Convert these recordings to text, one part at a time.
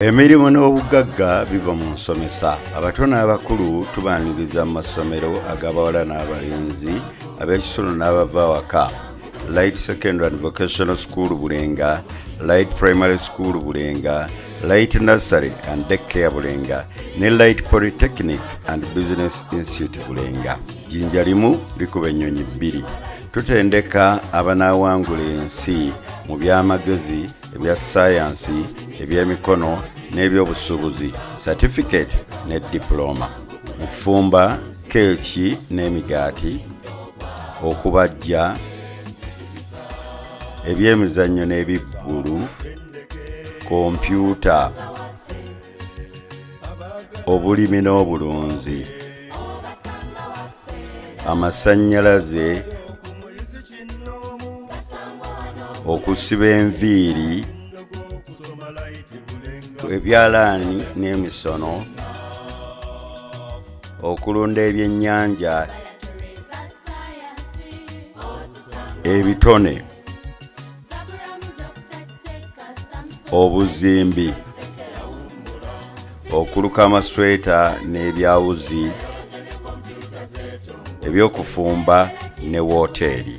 Emirimu n'obugagga biva mu nsomesa. Abato n'abakulu tubaaniriza mu masomero ag'abawala n'abalenzi, ab'ekisolo n'abava awaka. Light Secondary and Vocational School Bulenga, Light Primary School Bulenga, Light Nursery and Daycare Bulenga, ne Light Polytechnic and Business Institute Bulenga. Jjinja limu likuba ennyonyi bbiri. Tutendeka abanaawangula ensi mu by'amagezi, ebya ssayansi, eby'emikono n'ebyobusuubuzi, certificate ne diploma. Mu kufumba keeki n'emigaati, okubajja, ebyemizannyo n'ebibbulu, kompyuta, obulimi n'obulunzi, amasannyalaze, okusiba enviiri, ebyalaani n'emisono, okulunda ebyennyanja, ebitone, obuzimbi, okuluka amasweta n'ebyawuzi, ebyokufumba ne wooteeri,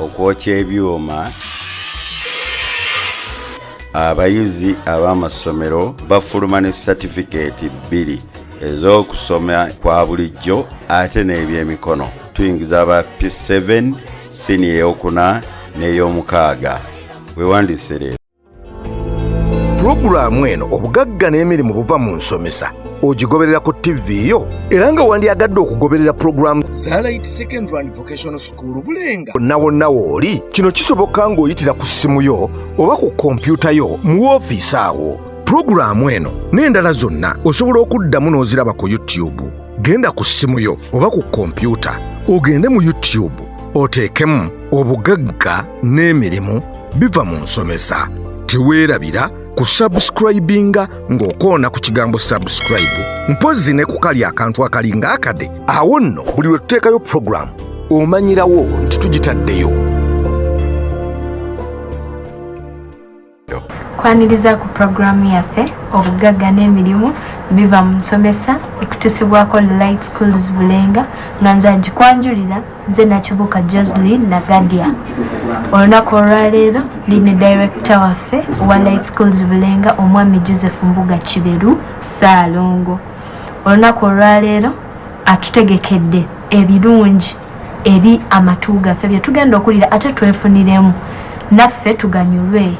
okwokya ebyuma. Abayizi ab'amasomero bafuluma ne certificate bbiri ez'okusoma kwa bulijjo ate n'ebyemikono. Tuyingiza aba P7, senior ey'okuna n'ey'omukaaga. Weewandiise leero. Pulogulaamu eno obugagga n'emirimu buva mu nsomesa ogigoberera ku TV yo era nga wandyagadde okugoberera pulogulaamu za Light Secondary and Vocational School Bulenga wonna wooli. Kino kisoboka ng'oyitira ku ssimu yo oba ku kompyuta yo mu woofiisi awo. Pulogulaamu eno n'endala zonna osobola okuddamu n'oziraba ku YouTube. Genda ku ssimu yo oba ku kompyuta ogende mu YouTube oteekemu obugagga n'emirimu biva mu nsomesa. Teweerabira kusubscribinga ng'okoona ku kigambo subscribe, mpozi ne ku kali akantu akalinga akade. Awo nno buli lwe tuteekayo pulogulaamu omanyirawo nti tugitaddeyo. Kwaniriza ku pulogulaamu yaffe obugagga n'emirimu biva mu nsomesa ekutusibwako Light Schools Bulenga nga nze agikwanjulira nze Nakibuka Jocelyn Nagadia. Olunaku olwaleero ndine director waffe owa Light Schools Bulenga omwami Joseph Mbuga Kiberu Ssaalongo. Olunaku olwaleero atutegekedde ebirungi eri amatu gaffe bye tugenda okulira ate twefuniremu naffe tuganyulwe.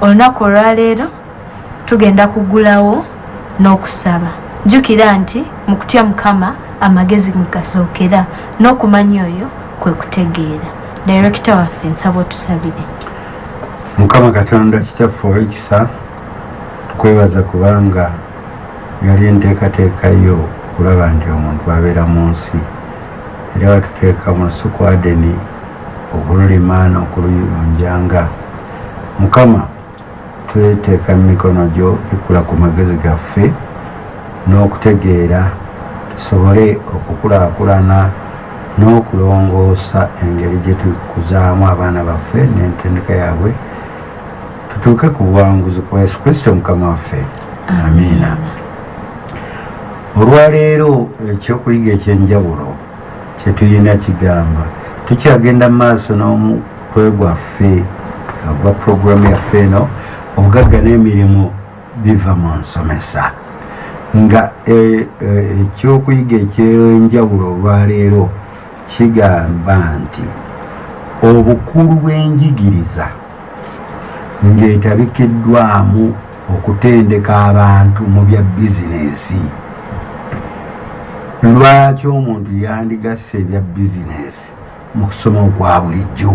Olunaku olwaleero tugenda kugulawo n'okusaba. Jjukira nti mu kutya Mukama amagezi mwe gasookera n'okumanya oyo kwe kutegeera. Director waffe nsaba otusabire. Mukama Katonda kitaffe ow'ekisa, tukwebaza kubanga yali enteekateeka yo kulaba nti omuntu abeera mu nsi era watuteeka mu lusuku Adeni okululima n'okuluyonjanga. Mukama tweteeka mu mikono gyo bikula ku magezi gaffe n'okutegeera tusobole okukulaakulana n'okulongoosa engeri gye tukuzaamu abaana baffe n'entendeka yaabwe tutuuke ku buwanguzi kwa Yesu Kristo Mukama waffe. Amiina. Olwaleero ekyokuyiga ekyenjawulo kye tulina kigamba tukyagenda mu maaso n'omukwe gwaffe gwa pulogulaamu yaffe eno obugagga n'emirimu biva mu nsomesa nga ekyokuyiga ekyenjawulo olwaleero kigamba nti obukulu bw'enjigiriza ng'etabikiddwamu okutendeka abantu mu bya bizinesi. Lwaki omuntu yandigasse ebya bizinesi mu kusoma okwa bulijjo?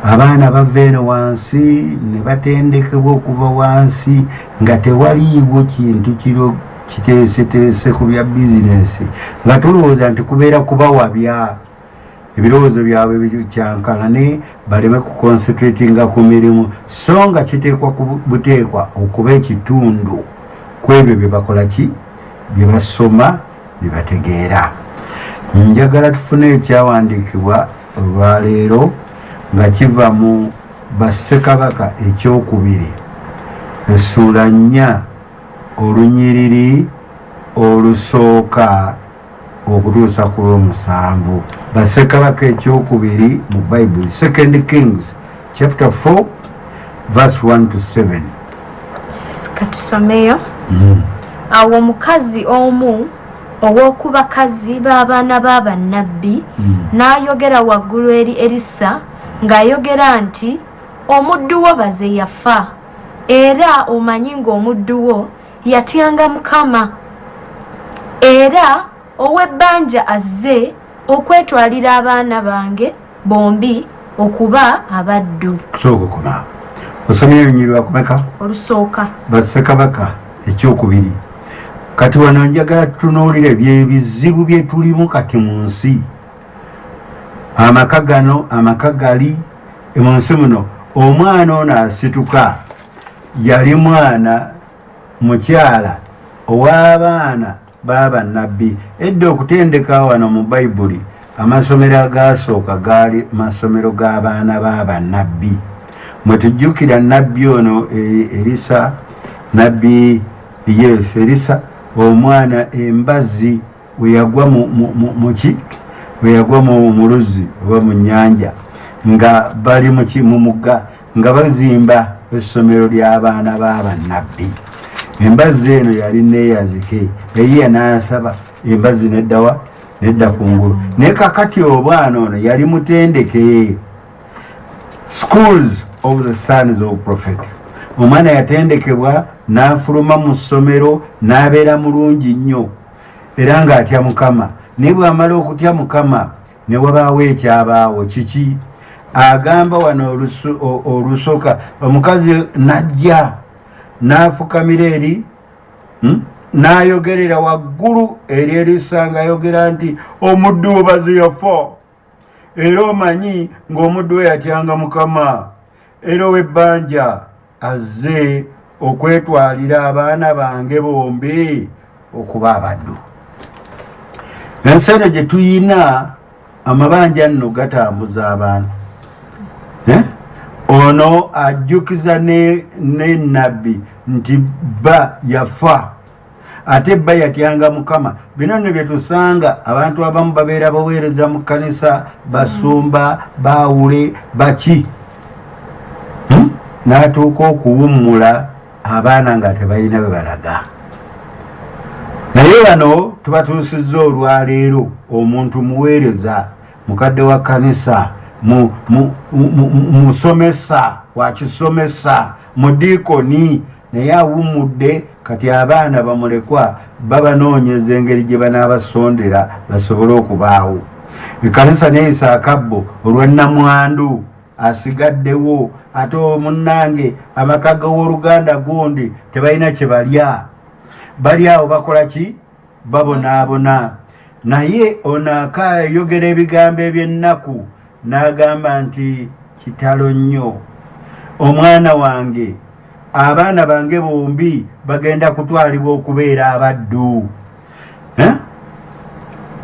Abaana bava eno wansi ne batendekebwa okuva wansi nga tewaliiwo kintu kiteeseteese ku bya bizinesi, nga tulowooza nti kubeera kubawabya ebirowoozo byabwe bikyankalane baleme kuconcentratinga ku mirimu, so nga kiteekwa buteekwa okuba ekitundu ku ebyo bye bakola ki bye basoma bye bategeera. Njagala tufune ekyawandiikibwa olwaleero nga kiva mu Bassekabaka ekyokubiri essula 4 olunyiriri olusooka okutuusa ku lw'omusanvu. Bassekabaka ekyokubiri mu Bible, 2 Kings chapter 4 verse 1 to 7. Katusomeyo. Awo omukazi omu ow'oku bakazi b'abaana b'abannabbi n'ayogera waggulu eri Erisa ng'ayogera nti, omuddu wo baze yafa, era omanyi ng'omuddu wo yatyanga Mukama, era ow'ebbanja azze okwetwalira abaana bange bombi okuba abaddu. Kusooka osomye ebinyiri bakumeka Olusooka. Bassekabaka ekyokubiri. Kati wano njagala tutunuulire byebizibu bye tulimu kati mu nsi. Amaka gano, amaka gali mu nsi muno. Omwana ono asituka yali mwana mukyala ow'abaana b'abannabbi. Edda okutendeka wano mu Bayibuli amasomero agasooka gaali masomero g'abaana b'abannabbi. Mwe tujjukira nabbi ono Erisa, nabbi Erisa omwana embazzi we yagwa we yagwa mu luzzi oba mu nnyanja nga bali mu mugga nga bazimba essomero ly'abaana b'abannabbi. Embazzi eno yali neeyazike, eyiya n'asaba embazzi neddawa nedda kungulu. Naye kakati obwana ono yali mutendeke, schools of the sons of prophet. Omwana yatendekebwa n'afuluma mu ssomero n'abeera mulungi nnyo era ng'atya Mukama. Naye bw'amala okutya Mukama ne wabaawo ekyabaawo. Kiki? Agamba wano olusooka, omukazi najja n'afukamira eri n'ayogerera waggulu eri Erisa ng'ayogera nti, omuddu wo baze yafa, era omanyi ng'omuddu we yatyanga Mukama, era ow'ebbanja azze okwetwalira abaana bange bombi okuba abaddu. Ensi eno gye tuyina amabanja nno gatambuza abaana. Ono ajjukiza ne nabbi nti bba yafa, ate bba yatyanga Mukama. Bino nno bye tusanga abantu abamu babeera baweereza mu kkanisa, basumba, baawule, baki. N'atuuka okuwummula abaana nga tebalina bwe balaga. Naye wano tubatuusizza olwaleero omuntu muweereza, mukadde wa kkanisa, musomesa wakisomesa, mudiikoni, naye awummudde. Kati abaana bamulekwa babanoonyeza engeri gye banaabasondera basobole okubaawo. Ekkanisa neeyisa akabbo olw'ennamwandu asigaddewo, ate munnange amaka g'owooluganda gundi tebalina kye balya. Bali awo bakola ki? Babonaabona. Naye ono akayogera ebigambo eby'ennaku n'agamba nti kitalo nnyo, omwana wange, abaana bange bombi bagenda kutwalibwa okubeera abaddu.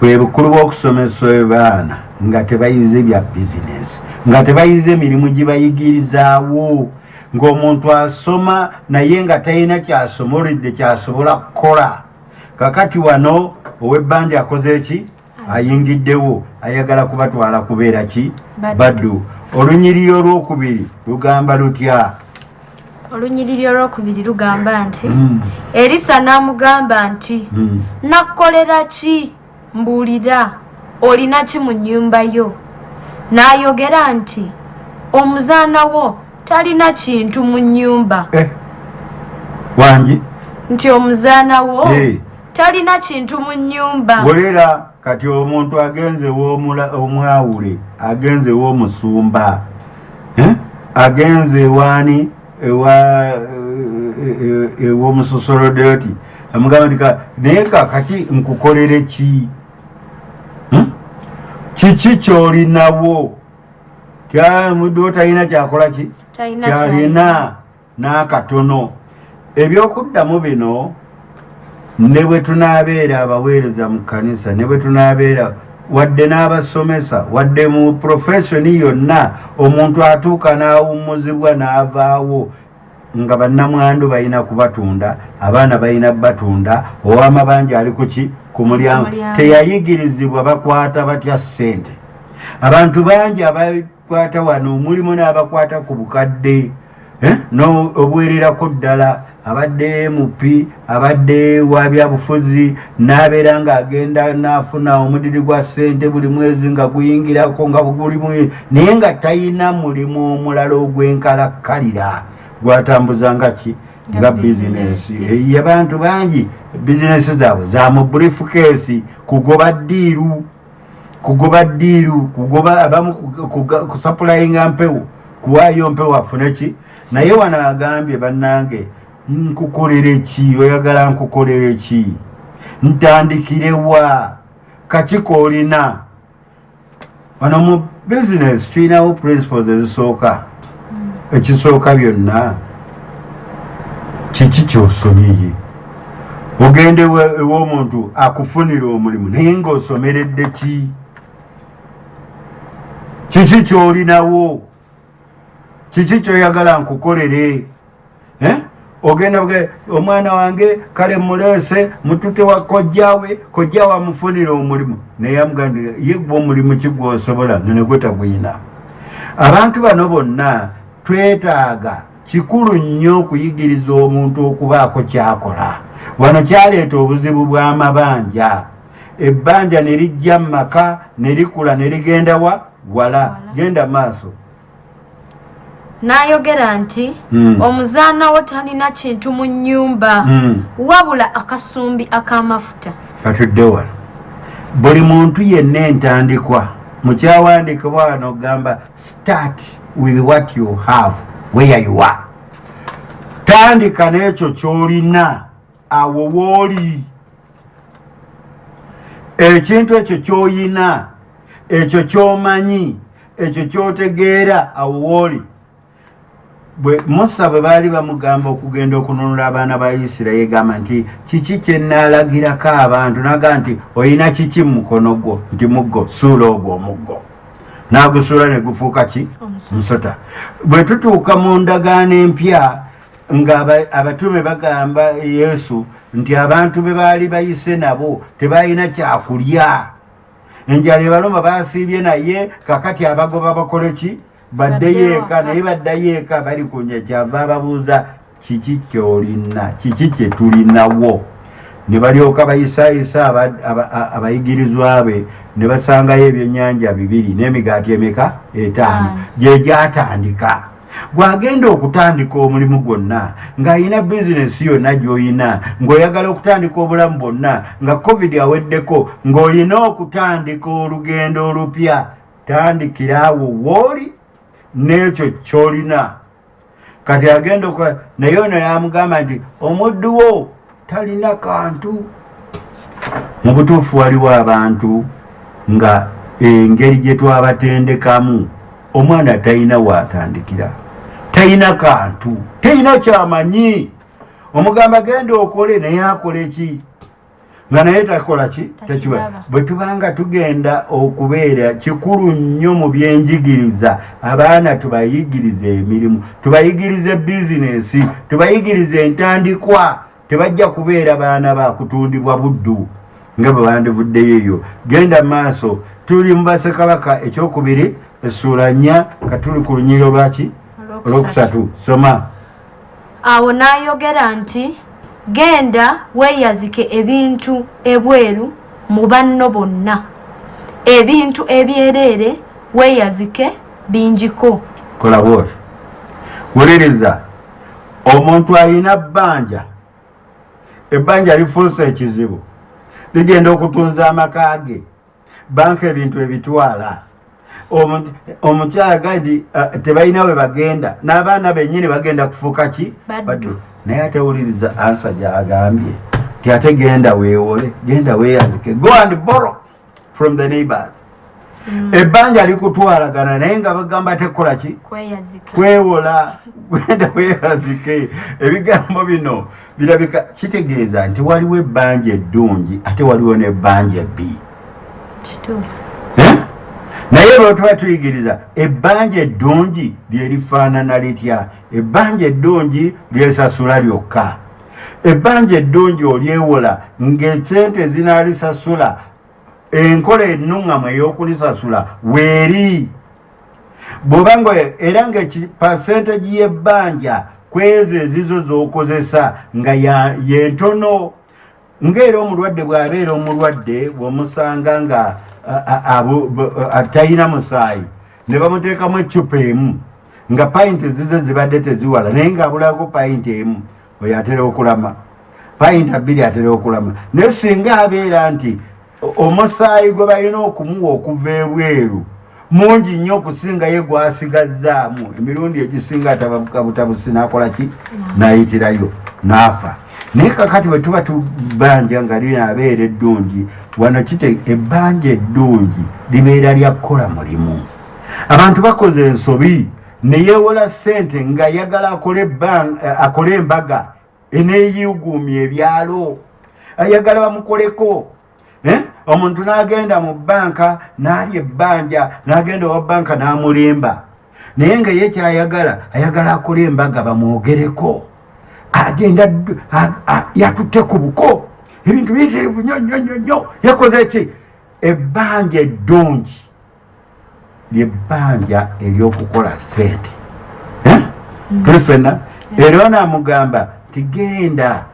Bwe bukulu bw'okusomesa abaana nga tebayize bya bizinesi, nga tebayize emirimu gye bayigirizaawo, ng'omuntu asoma naye nga talina kyasomoledde kyasobola kukola. Kakati wano ow'ebbanja akoze ki? Ayingiddewo, ayagala kubatwala kubeera ki? Baddu. Olunyiriri olwokubiri lugamba lutya? Olunyiriri olwokubiri lugamba nti, Erisa n'amugamba nti, nakkolera ki? Mbuulira, olina ki mu nnyumba yo? N'ayogera nti, omuzaana wo talina kintu mu nnyumba. Wangi? Nti omuzaana wo talina kintu mu nnyumba. Wolera kati omuntu agenze omwawule, agenze w'omusumba, agenze wani ew'omusosolodoti, amugamba nti naye kakati nkukolere ki? Kiki ky'olinawo? Muddu wo talina kyakola ki? Kyalina n'akatono. Ebyokuddamu bino ne bwe tunaabeera abaweereza mu kkanisa, ne bwe tunaabeera wadde n'abasomesa wadde mu professioni yonna omuntu atuuka n'awummuzibwa n'avaawo nga bannamwandu balina kubatunda abaana balina batunda ow'amabanja ali kuki ku mulyango teyayigirizibwa bakwata batya ssente abantu bangi abakwata wano mulimu n'abakwata ku bukadde obwererako ddala abadde MP abadde wa byabufuzi n'abeera ng'agenda n'afuna omudiri gwa ssente buli mwezi nga guyingirako nga gulimu naye nga talina mulimu omulala ogw'enkalakkalira gwatambuzanga ki nga bizinesi abantu bangi bizinesi zaabwe za mu briefcase kugoba ddiiru kugoba abamu kusapulayinga mpewo kuwaayo mpewo afune ki naye wano agambye bannange nkukolere ki oyagala nkukolere ki ntandikirewa kakiko olina wano mu business tulinawo principles ezisooka ekisooka byonna kiki kyosomye ogende ew'omuntu akufunira omulimu naye ng'osomeredde ki kiki kyolinawo kiki kyoyagala nkukolere ogenda omwana wange kale muleese mutute wa kojjawe amufunira omulimu naye amugambye ye gwe omulimu kigwosobola nenegwe tagwina abantu bano bonna twetaaga kikulu nnyo okuyigiriza omuntu okubaako kyakola wano kyaleeta obuzibu bw'amabanja ebbanja ne lijja mu maka ne likula ne ligenda wala genda maaso n'ayogera nti omuzaana wo talina kintu mu nnyumba wabula akasumbi ak'amafuta katudde wano buli muntu yenna entandikwa mu kyawandiikibwa wano ogamba start with what you have where you are tandika n'ekyo ky'olina awo wooli ekintu ekyo ky'oyina ekyo ky'omanyi ekyo ky'otegeera awo wooli Musa bwe baali bamugamba okugenda okununula abaana ba Isirayiri gamba nti kiki kye nnaalagirako abantu naga nti oyina kiki mu mukono gwo nti muggo suula ogwo omuggo n'agusuula ne gufuuka ki musota bwe tutuuka mu ndagaano empya nga abatume bagamba Yesu nti abantu be baali bayise nabo tebalina kyakulya enjala ebaluma baasiibye naye kakati abagoba bakole ki baddeyo eka naye baddayo eka bali kunya kyava ababuuza kiki kyolina kiki kye tulinawo ne balyoka bayisaayisa abayigirizwa be ne basangayo ebyennyanja 2 n'emigaati emeka 5 gye gyatandika gwagenda okutandika omulimu gwonna ng'ayina bizinesi yonna gy'oyina ng'oyagala okutandika obulamu bwonna nga covid aweddeko ng'oyina okutandika olugendo olupya tandikira awo wooli n'ekyo ky'olina kati agenda naye ono yamugamba nti omuddu wo talina kantu mu butuufu waliwo abantu nga engeri gye twabatendekamu omwana talina waatandikira talina kantu talina kyamanyi omugamba genda okole naye akola eki nga naye takola ki takiba bwe tubanga tugenda okubeera kikulu nnyo mu byenjigiriza abaana tubayigirize emirimu tubayigirize bizinesi tubayigirize entandikwa tebajja kubeera baana bakutundibwa buddu nga bwe bandivuddeyo eyo genda maaso tuli mu Bassekabaka ekyokubiri essuula 4 katuli ku lunyiriro lwaki olwokusatu soma awo n'ayogera nti genda weeyazike ebintu ebweru mu banno bonna ebintu ebyereere weeyazike bingiko kola bwoti wuliriza omuntu alina bbanja ebbanja lifuuse ekizibu ligenda okutunza amaka ge banka ebintu ebitwala omukyala gadi tebalina we bagenda n'abaana bennyini bagenda kufuuka ki baddu naye ate wuliriza ansa gyagambye ti ate genda weewole genda weeyazike go and borrow from the neighbors ebbanja likutwalagana naye nga bagamba tekola ki kwewola genda weeyazike ebigambo bino birabika kitegeeza nti waliwo ebbanja eddungi ate waliwo n'ebbanja ebbi naye lwe tuba tuyigiriza ebbanja eddungi lye lifaanana litya. Ebbanja eddungi lyesasula lyokka. Ebbanja eddungi olyewola ng'esente zinaalisasula enkola ennuŋŋamu ey'okulisasula weeri. Bw'oba nga era ng'ekipasenteji y'ebbanja kwezo ezizo z'okozesa nga yentono. Ng'era omulwadde bw'abeera omulwadde bw'omusanga nga talina musaayi ne bamuteekamu eccupa emu nga payinti zize zibadde teziwala naye ng'abulako payinti emu, oyo atera okulama. Payinti bbiri atera okulama. Naye singa abeera nti omusaayi gwe balina okumuwa okuva ebweru mungi nnyo okusinga ye gwasigazzaamu, emirundi egisinga atababutabusi n'akola ki? N'ayitirayo n'afa. Naye kakati bwe tuba tubanja nga linaabeera eddungi, wano kite ebbanja eddungi libeera lya kukola mulimu. Abantu bakoze ensobi ne yeewola ssente ng'ayagala akole embaga eneeyuguumya ebyalo, ayagala bamukoleko. Omuntu n'agenda mu bbanka n'alya ebbanja, n'agenda owa bbanka n'amulimba, naye nga ye kyayagala ayagala akole embaga bamwogereko. Agenda yatutte ku buko ebintu biyitirivu nnyo yakoze ki? Ebbanja eddungi lyebbanja ery'okukola ssente. Tuli ffenna era n'amugamba nti genda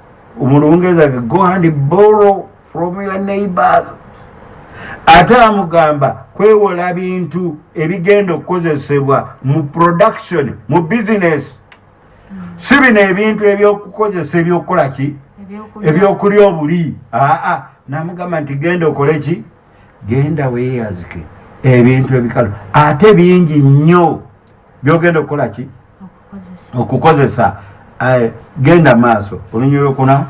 omulungereza go and borrow from your neighbors. Ate amugamba kwewola bintu ebigenda okukozesebwa mu production mu business. Si bino ebintu ebyokukozesa ebyokukola ki? Ebyokulya obuli. Namugamba nti genda okole ki? Genda weeyazike ebintu ebikalu ate bingi nnyo byogenda okukola ki? Okukozesa. Genda maaso olunyiri okuna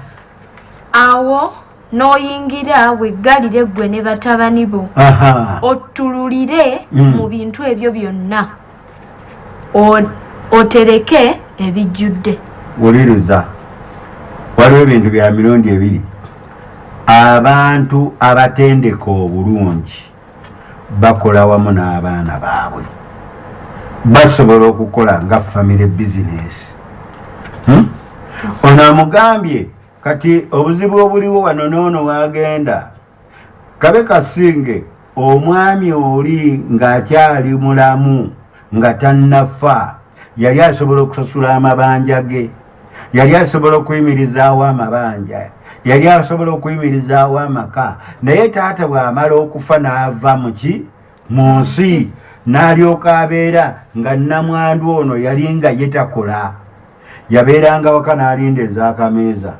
awo n'oyingira weggalire ggwe ne batabani bo ottululire mu bintu ebyo byonna otereke ebijjudde. Wuliriza, waliwo ebintu bya mirundi ebiri. Abantu abatendeka obulungi bakola wamu n'abaana baabwe, basobola okukola nga family business. Ono amugambye kati obuzibu obuliwo wano n'ono wagenda kabe kasinge omwami oli ng'akyali mulamu nga tannafa yali asobola okusasula amabanja ge, yali asobola okuyimirizaawo amabanja, yali asobola okuyimirizaawo amaka. Naye taata bw'amala okufa n'ava mu nsi n'alyoka abeera nga nnamwandu ono yali nga ye takola, yabeeranga waka n'alinda ez'akameeza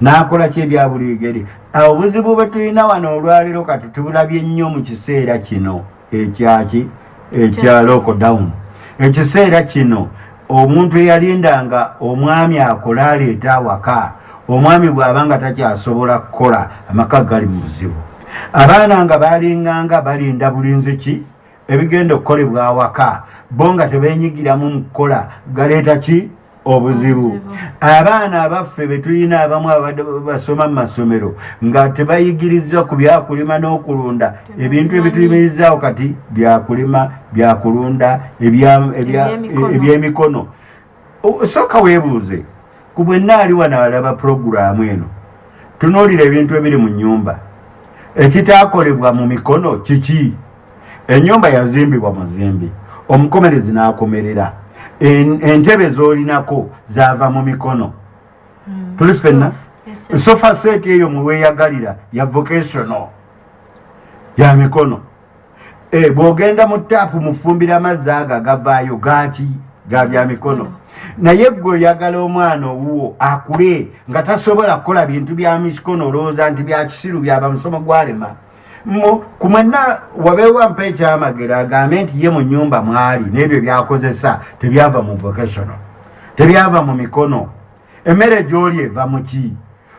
n'akola ki ebya buli ngeri. Obuzibu bwe tulina wano olwaleero kati tubulabye nnyo mu kiseera kino ekya lockdown. Ekiseera kino omuntu eyalindanga omwami akola aleeta awaka, omwami bw'abanga takyasobola kukola amaka gali mu buzibu. Abaana nga balinganga balinda bulinzi ki ebigenda okukolebwa awaka, bo nga tebeenyigiramu mu kukola, galeeta ki? Obuzibu. Abaana abaffe be tulina abamu abadde basoma mu masomero nga tebayigiriza ku byakulima n'okulunda, ebintu ebituyimirizaawo kati byakulima, byakulunda, ebyemikono. Sooka weebuuze ku bwenna ali wano alaba puroguraamu eno, tunuulira ebintu ebiri mu nnyumba ekitaakolebwa mu mikono kiki? Ennyumba yazimbibwa muzimbi, omukomerezi n'akomerera, entebe z'olinako zaava mu mikono. Tuli ffenna sofa set eyo muweeyagalira ya vocational ya mikono. Bw'ogenda mu taapu mufumbira amazzi ago agavaayo gaaki ga bya mikono. Naye ggwe oyagala omwana owuwo akule nga tasobola kukola bintu bya mikono, olowooza nti bya kisiru byaba musomo gwalema. Ku mwenna wabeewo mpa ekyamagero agambe nti ye mu nnyumba mwali n'ebyo byakozesa tebyava mu vocational, tebyava mu mikono. Emmere gy'oli eva mu ki?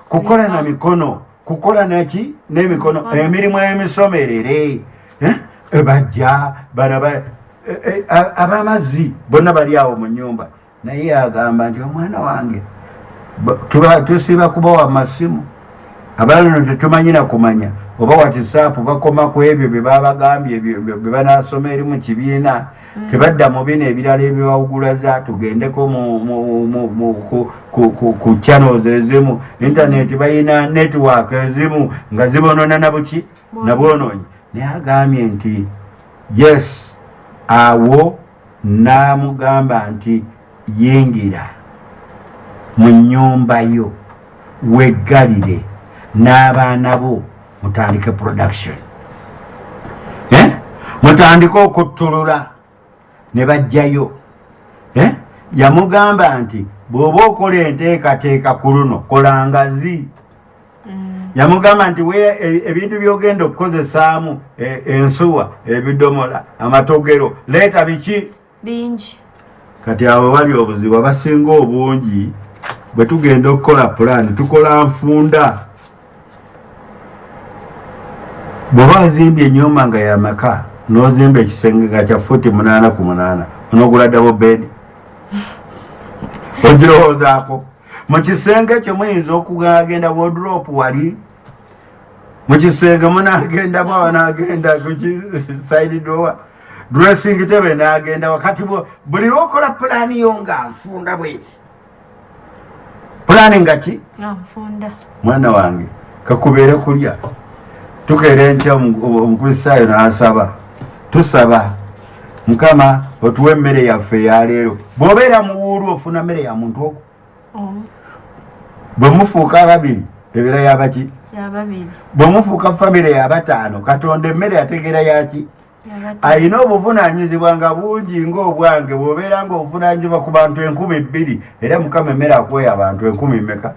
Kukola na mikono, kukola naki n'emikono, emirimu emisomerere. Bajja ab'amazzi bonna bali awo mu nnyumba. Naye agamba nti omwana wange tusiba kubawa masimu, abalala tetumanyina kumanya oba WhatsApp bakoma ku ebyo bye babagambye bye banasoma eri mu kibiina tebadda mu bino ebirala ebyawugulaza tugendeko ku channels ezimu internet bayina network ezimu nga zibonona nabuki nabwonoonyi naye agambye nti yes awo namugamba nti yingira mu nnyumba yo weggalire n'abaana bo mutandike production mutandike okuttulula ne bajjayo yamugamba nti bw'oba okola enteekateeka ku luno kola ngazi yamugamba nti ebintu byogenda okukozesaamu ensuwa ebidomola amatogero leeta biki bingi kati awo bali obuzibu abasinga obungi bwe tugenda okukola pulaani tukola nfunda bw'oba ozimbye ennyumba nga yamaka n'ozimba ekisenge nga kya futi 8 ku 8 onogula double bed ogirowoozaako mu kisenge kyo muyinza okugenda wardrobe wali mu kisenge munagenda bwawa nagenda ku side door dressing table nagenda wakati buli lwokola pulaani yo nga nfunda bweti pulaani nga ki nfunda mwana wange kakubeere kulya tukeera enkya omukristaayo n'asaba tusaba mukama otuwa emmere yaffe eyaleero bw'obeera muwuulu ofuna mmere ya muntu ogwo bwe mufuuka ababiri ebeera yabaki bwe mufuuka famire y'abataano katonda emmere ategeera yaki ayina obuvunaanyizibwa nga bungi ng'obwange bw'obeera ng'obuvunaanyizibwa ku bantu 2,000 era mukama emmere akuweya abantu 10,000 meka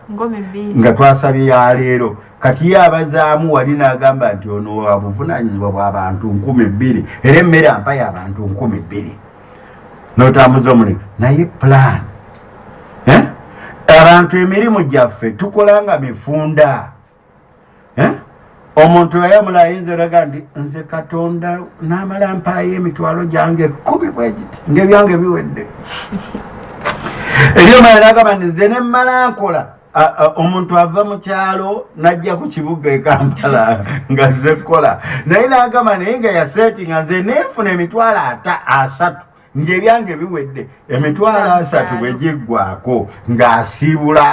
nga twasabye yaleero kati ye abazaamu wali n'agamba nti ono obuvunaanyizibwa bw'abantu 2,000 era emmere ampayo abantu 2,000 n'otambuza omulimu naye plan abantu emirimu gyaffe tukola nga mifunda omuntu yayamula ayinza olaga nti nze katonda n'amala mpaayo emitwalo gyange 10 bwegiti ng'ebyange biwedde eryomala nagamba nti nze nemmala nkola omuntu ava mu kyalo najja ku kibuga e Kampala nga nze kukola naye nagamba naye nga yasetinga nze neefuna emitwalo 3 ng'ebyange biwedde emitwalo 3 bwe giggwako ng'asiibula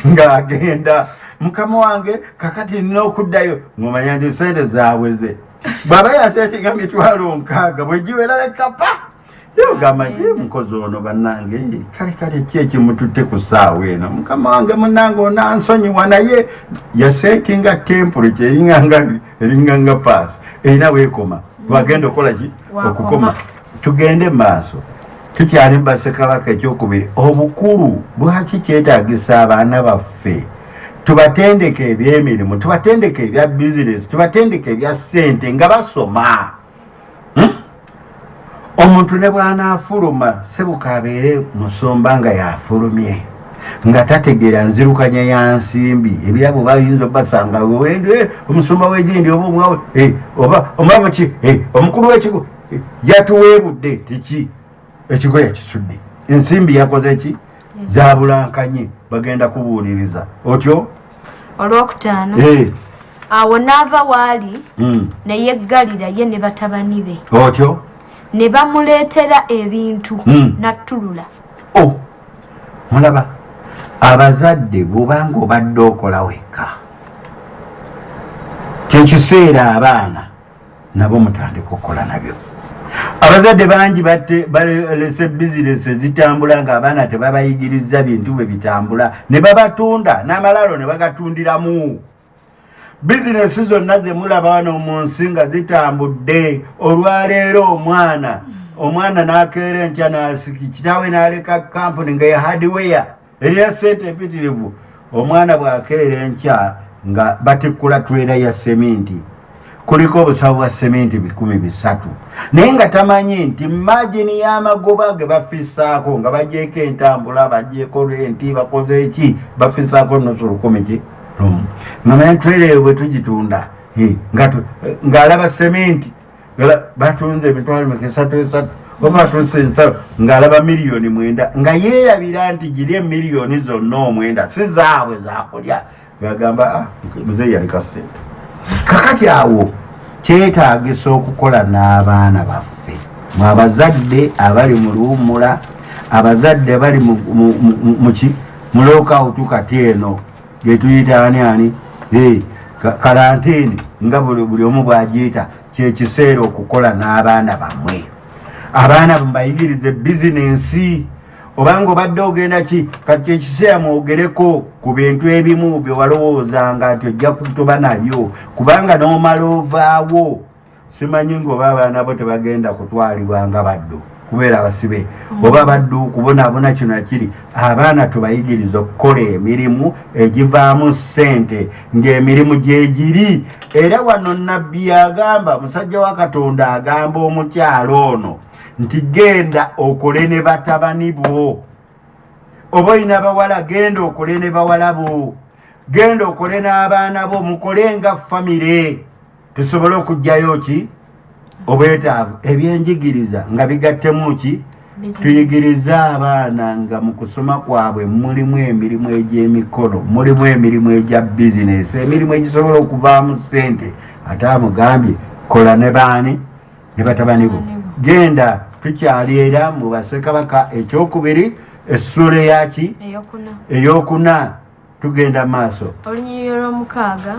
ng'agenda mukama wange kakati nina okuddayo ng'omanya nti sente zaaweze bw'aba yasetinga mitwalo 6 bwe giwera ekapa yogamba nti mukozi ono bannange kale ki ekimututte ku ssaawa eno mukama wange munnange onansonyiwa naye yasetinga temperature eringanga paasi erina weekoma wagenda okola ki okukoma tugende maaso tukyali mubasekabaka ekyokubiri obukulu lwaki kyetaagisa abaana baffe tubatendeke ebyemirimu tubatendeke ebya bizinesi tubatendeke ebya ssente nga basoma omuntu ne bw'anaafuluma sebuka abeere musomba nga yafulumye nga tategeera nzirukanya ya nsimbi ebirabo bayinza obasanga omusumba w'egindi oba muki omukulu w'ekigo yatuweebudde tiki ekigo yakisudde ensimbi yakoze ki zabulankanye bagenda kubuuliriza otyo olwokutaano awo n'ava waali neyeggalira ye ne batabani be otyo ne bamuleetera ebintu nattulula mulaba abazadde bw'obanga obadde okola wekka kyekiseera abaana nabo mutandika okukola nabyo abazadde bangi balese bizinesi ezitambula ng'abaana tebabayigiriza bintu bwe bitambula ne babatunda n'amalaalo ne bagatundiramu bizinesi zonna ze mulaba wano mu nsi nga zitambudde olwaleero omwana n'akeera enkya n'asiki kitaawe n'aleka kampuni nga ya hardware erina ssente empitirivu omwana bw'akeera enkya nga batikkula twera ya seminti kuliko obusawo bwa seminti 300 naye nga tamanyi nti magini y'amagoba ge bafisaako nga bagyeko entambula bagyeko renti bakoze eki bafisaako nusu 10 ngamanyi twera eyo bwe tugitunda ng'alaba seminti batunze emitwalo 3 oba batuse ensalo ng'alaba miliyoni 9 nga yeerabira nti giri emiliyoni zonna 9 si zaabwe zakulya bagamba muzeeyi yaleka ssente. Kakati awo kyetaagisa okukola n'abaana baffe, mwe abazadde abali mu luwummula, abazadde abali mu lookawutu kati eno getuyita ani kalantiini nga buli omu bw'agiyita, kyekiseera okukola n'abaana bammwe. Abaana mbayigirize bizinensi, obanga obadde ogenda ki kati kyekiseera mwogereko ku bintu ebimu bye walowoozanga nti ojja kutoba nabyo, kubanga n'omala ovaawo simanyi ng'oba abaana bo tebagenda kutwalibwa nga baddu kubeera abasibe oba baddu kubonaabona kino kiri. Abaana tubayigiriza okukola emirimu egivaamu ssente ng'emirimu gyegiri. Era wano nabbi agamba, musajja wa Katonda agamba omukyalo ono nti genda okole ne batabani bo. Oba olina bawala, genda okole ne bawala bo, genda okole n'abaana bo, mukole nga famire tusobole okugjayo ki obwetaavu. Ebyenjigiriza nga bigattemu ki, tuyigiriza abaana nga mu kusoma kwabwe mulimu emirimu egy'emikono, mulimu emirimu egya bizinesi, emirimu egisobola okuvaamu ssente. Ate amugambye kola ne baani ne batabani bo. Genda tukyali era mu Bassekabaka ekyokubiri essula yaki eyokuna tugenda maaso. Olunyiriri olw'omukaaga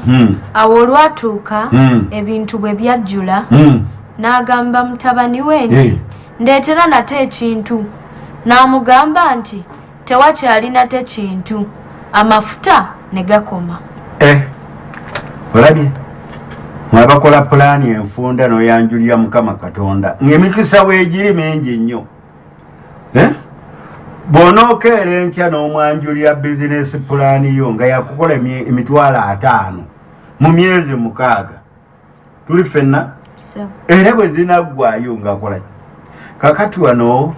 awo olwatuuka ebintu bwe byajjula n'agamba mutabani we nti ndeetera nate ekintu. N'amugamba nti tewakyali nate kintu, amafuta ne gakoma. Olabye mwabakola pulaani enfunda n'oyanjulira Mukama Katonda ng'emikisa weegiri mingi nnyo. Bw'onookeera enkya n'omwanjulira bizinesi pulaani yo nga yakukola emitwalo 5 mu myezi 6 tuli ffenna era bwe zinaggwayo ng'akola ki. Kakati wano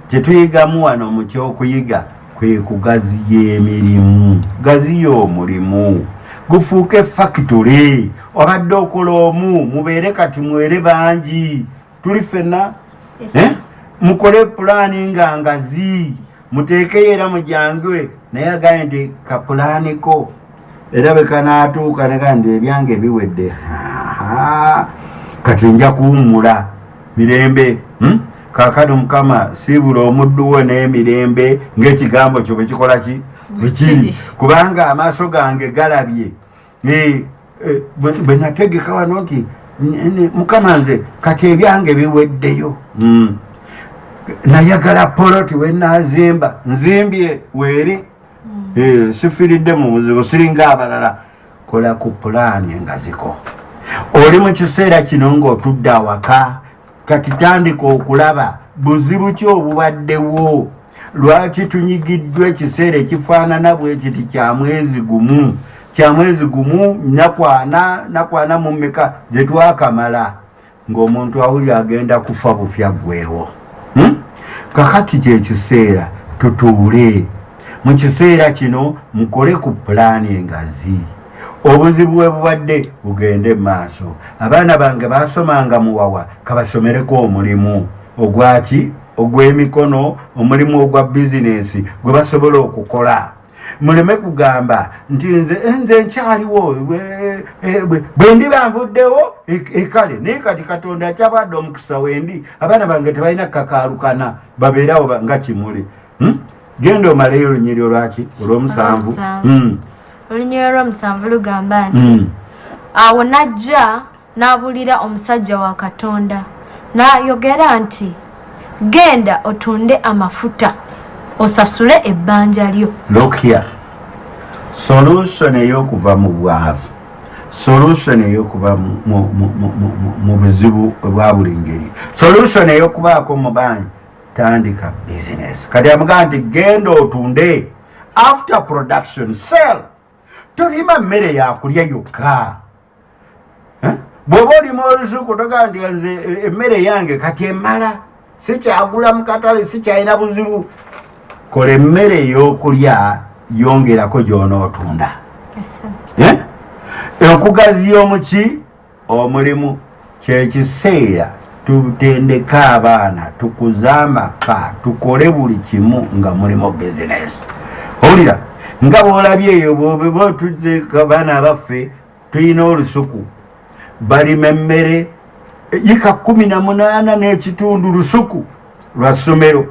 kyetuyigamu wano mu kyokuyiga kwe kugaziya emirimu. Gaziya omulimu gufuuke factory, obadde okola omu mubeere kati mwere bangi tuli ffenna. Mukole pulaani nga ngazi muteekeyo era mujangule, naye agaye nti kapulaani ko era bwe kanaatuuka nega nti ebyange biwedde kati nja kuwummula mirembe. Kaakano Mukama siibula omuddu wo n'emirembe ng'ekigambo kyo bwe kikola ki bwe kiri, kubanga amaaso gange galabye. Bwe nategeka wano nti Mukama nze kati ebyange biweddeyo, nayagala poloti we nazimba nzimbye weeri, sifiridde mu muzigo siringa abalala. Kola ku pulaani engaziko. Oli mu kiseera kino ng'otudde awaka, kati tandika okulaba buzibu ki obubaddewo, lwaki tunyigiddwa ekiseera ekifaanana bwe kiti kya mwezi gumu, nakwana mu mmeka ze twakamala ng'omuntu awuli agenda kufa bufya ggwewo. Kakati kyekiseera tutuule mu kiseera kino mukole ku pulaani engazi. Obuzibu bwe bubadde bugende maaso. Abaana bange basomanga muwawa, kabasomereko omulimu ogwaki ogw'emikono, omulimu ogwa bizinesi gwe basobola okukola. Muleme kugamba nti nze nkyaliwo bwe ndiba nvuddewo ekale naye kati Katonda akyabawadde omukisa wendi. Abaana bange tebalina kakaalukana, babeerawo nga kimuli. Genda omaleyo olunyiriri olwaki olw'omusanvu. Olunyiriri olw'omusanvu lugamba nti awo najja n'abulira omusajja wa Katonda n'ayogera nti genda otunde amafuta osasule ebbanja lyo. Look here. Solution ey'okuva mu bwavu, solution ey'okuva mu buzibu bwa buli ngeri, solution ey'okubaako mu banyi, tandika business. Kati amugamba nti genda otunde, after production sell. Tolima mmere yakulya yokka. Bw'oba olima olusuku toga nti nze emmere yange kati emala, sikyagula mu katale, sikyalina buzibu. Kola emmere ey'okulya yongerako gy'onootunda. Okugaziya omuki omulimu kyekiseera tutendeka abaana tukuze amaka tukole buli kimu nga mulimu bizinesi. Owulira nga bwolabye eyo bwobe tuteeka baana baffe tulina olusuku balima emmere yika 18 n'ekitundu lusuku lwa ssomero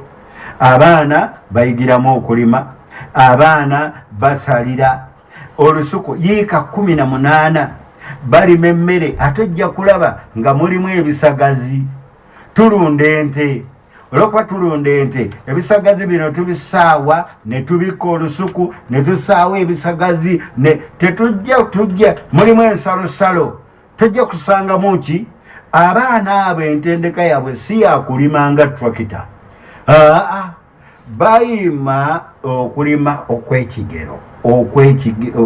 abaana bayigiramu okulima abaana basalira olusuku yika 18 balima emmere ate ojja kulaba nga mulimu ebisagazi tulunda ente olwokuba tulunda ente ebisagazi bino tubisaawa ne tubika olusuku ne tusaawa ebisagazi tujja mulimu ensalosalo tujja kusangamu ki abaana abo entendeka yabwe si yakulima nga trakita bayima okulima okwekigero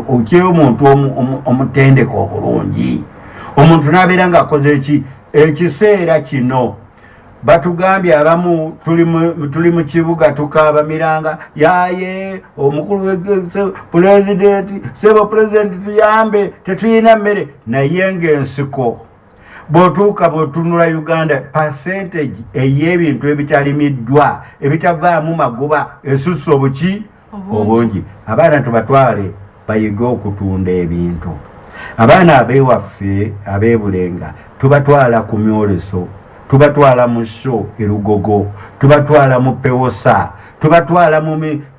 okyomuntu omutendeka obulungi omuntu nabeera nga akoze eki ekiseera kino batugambye abamu tuli mu kibuga tukaaba miranga yaye omukulu pulezidenti sebo pulezidenti tuyambe tetuyina mmere naye ng'ensiko bw'otuuka bw'otunula Uganda percentage ey'ebintu ebitalimiddwa ebitavaamu magoba esusse obuki obungi abaana tubatwale bayige okutunda ebintu abaana abewaffe abebulenga tubatwala ku myoleso tubatwala mu sho erugogo tubatwala mu pewosa tubatwala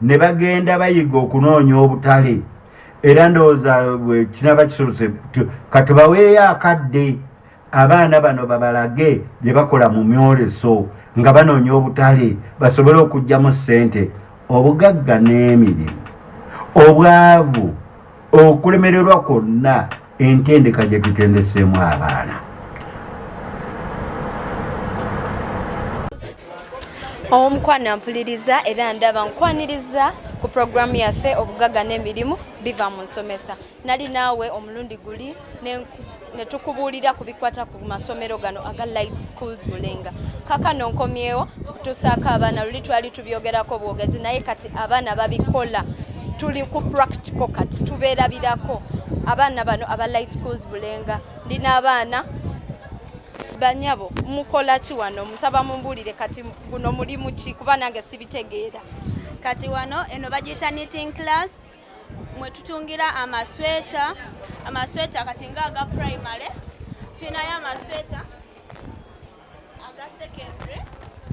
ne bagenda bayiga okunoonya obutale era ndowooza kinaba kisolose katubaweeyo akadde abaana bano babalage bye bakola mu myoleso nga banoonya obutale basobole okugyamu ssente obugagga n'emirimu obwavu okulemererwa kwonna entendeka gye tutendeseemu abaana omukwana mpuliriza era ndaba nkwaniriza ku programu yaffe obugagga n'emirimu biva mu nsomesa nali naawe omulundi guli ne tukubuulira ku bikwata ku masomero gano aga Light Schools Bulenga kakano nkomyewo kutusaako abaana luli twali tubyogerako bwogezi naye kati abaana babikola tuli ku practical kati tubeerabirako abaana bano aba Light Schools Bulenga ndina abaana banyabo mukola ki wano musaba mumbulire kati guno mulimu ki kuba nange sibitegeera kati wano eno bagiyita knitting class mwe tutungira amasweta kati nga aga primary tulinayo amasweta aga secondary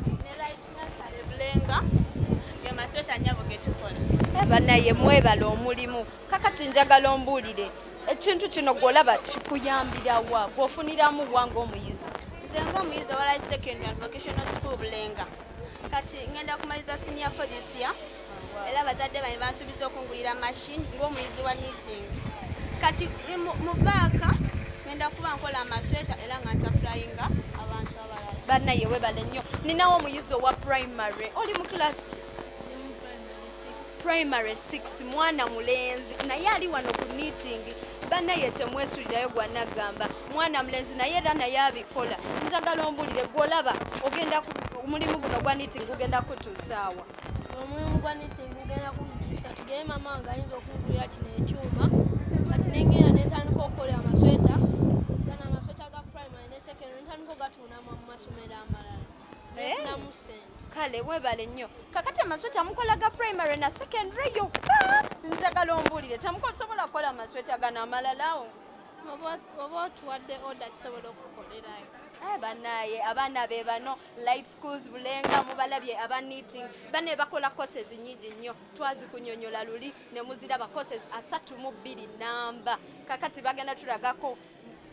ne light nursery Bulenga ge masweta nyabo ge tukola banaye mwebala omulimu kakati njagala ombulire ekintu kino gwolaba kikuyambirawa gwofuniramu wange omuyizi nze ng'omuyizi owa Light Secondary and Vocational School Bulenga kati ngenda kumaliza senior for this year era bazadde bange bansuubiza okungulira machine ng'omuyizi wa knitting kati mu baaka ngenda kuba nkola amasweta era nga nsaplayinga abantu abalala banaye webale nnyo ninawo omuyizi owa primary oli mu class primary 6 mwana mulenzi naye ali wano ku knitting banaye temwesulirayo gwanagamba mwana mulenzi naye era naye abikola njagala ombulire gwolaba ogenda omulimu guno gwa knitting gugenda kutuusaawa omulimu gwa knitting gugenda kutuusa tugere mama wange ayinza okungulira kino ekyuma kati nengenda nentandika okukola amasweta gana amasweta ga primary ne secondary nentandika ogatunda mu masomero amalala nefunamu ssente kale webale nnyo kakati amasweta mukola ga primary na secondary yokka njagala ombulire temusobola kukola amasweta gano amalalawo oba otuwadde order tusobola okukolerayo banaye abaana be bano Light Schools Bulenga mubalabye aba knitting bane bakola courses nyingi nnyo twazikunyonyola luli ne muziraba courses 32 namba kakati bagenda tulagako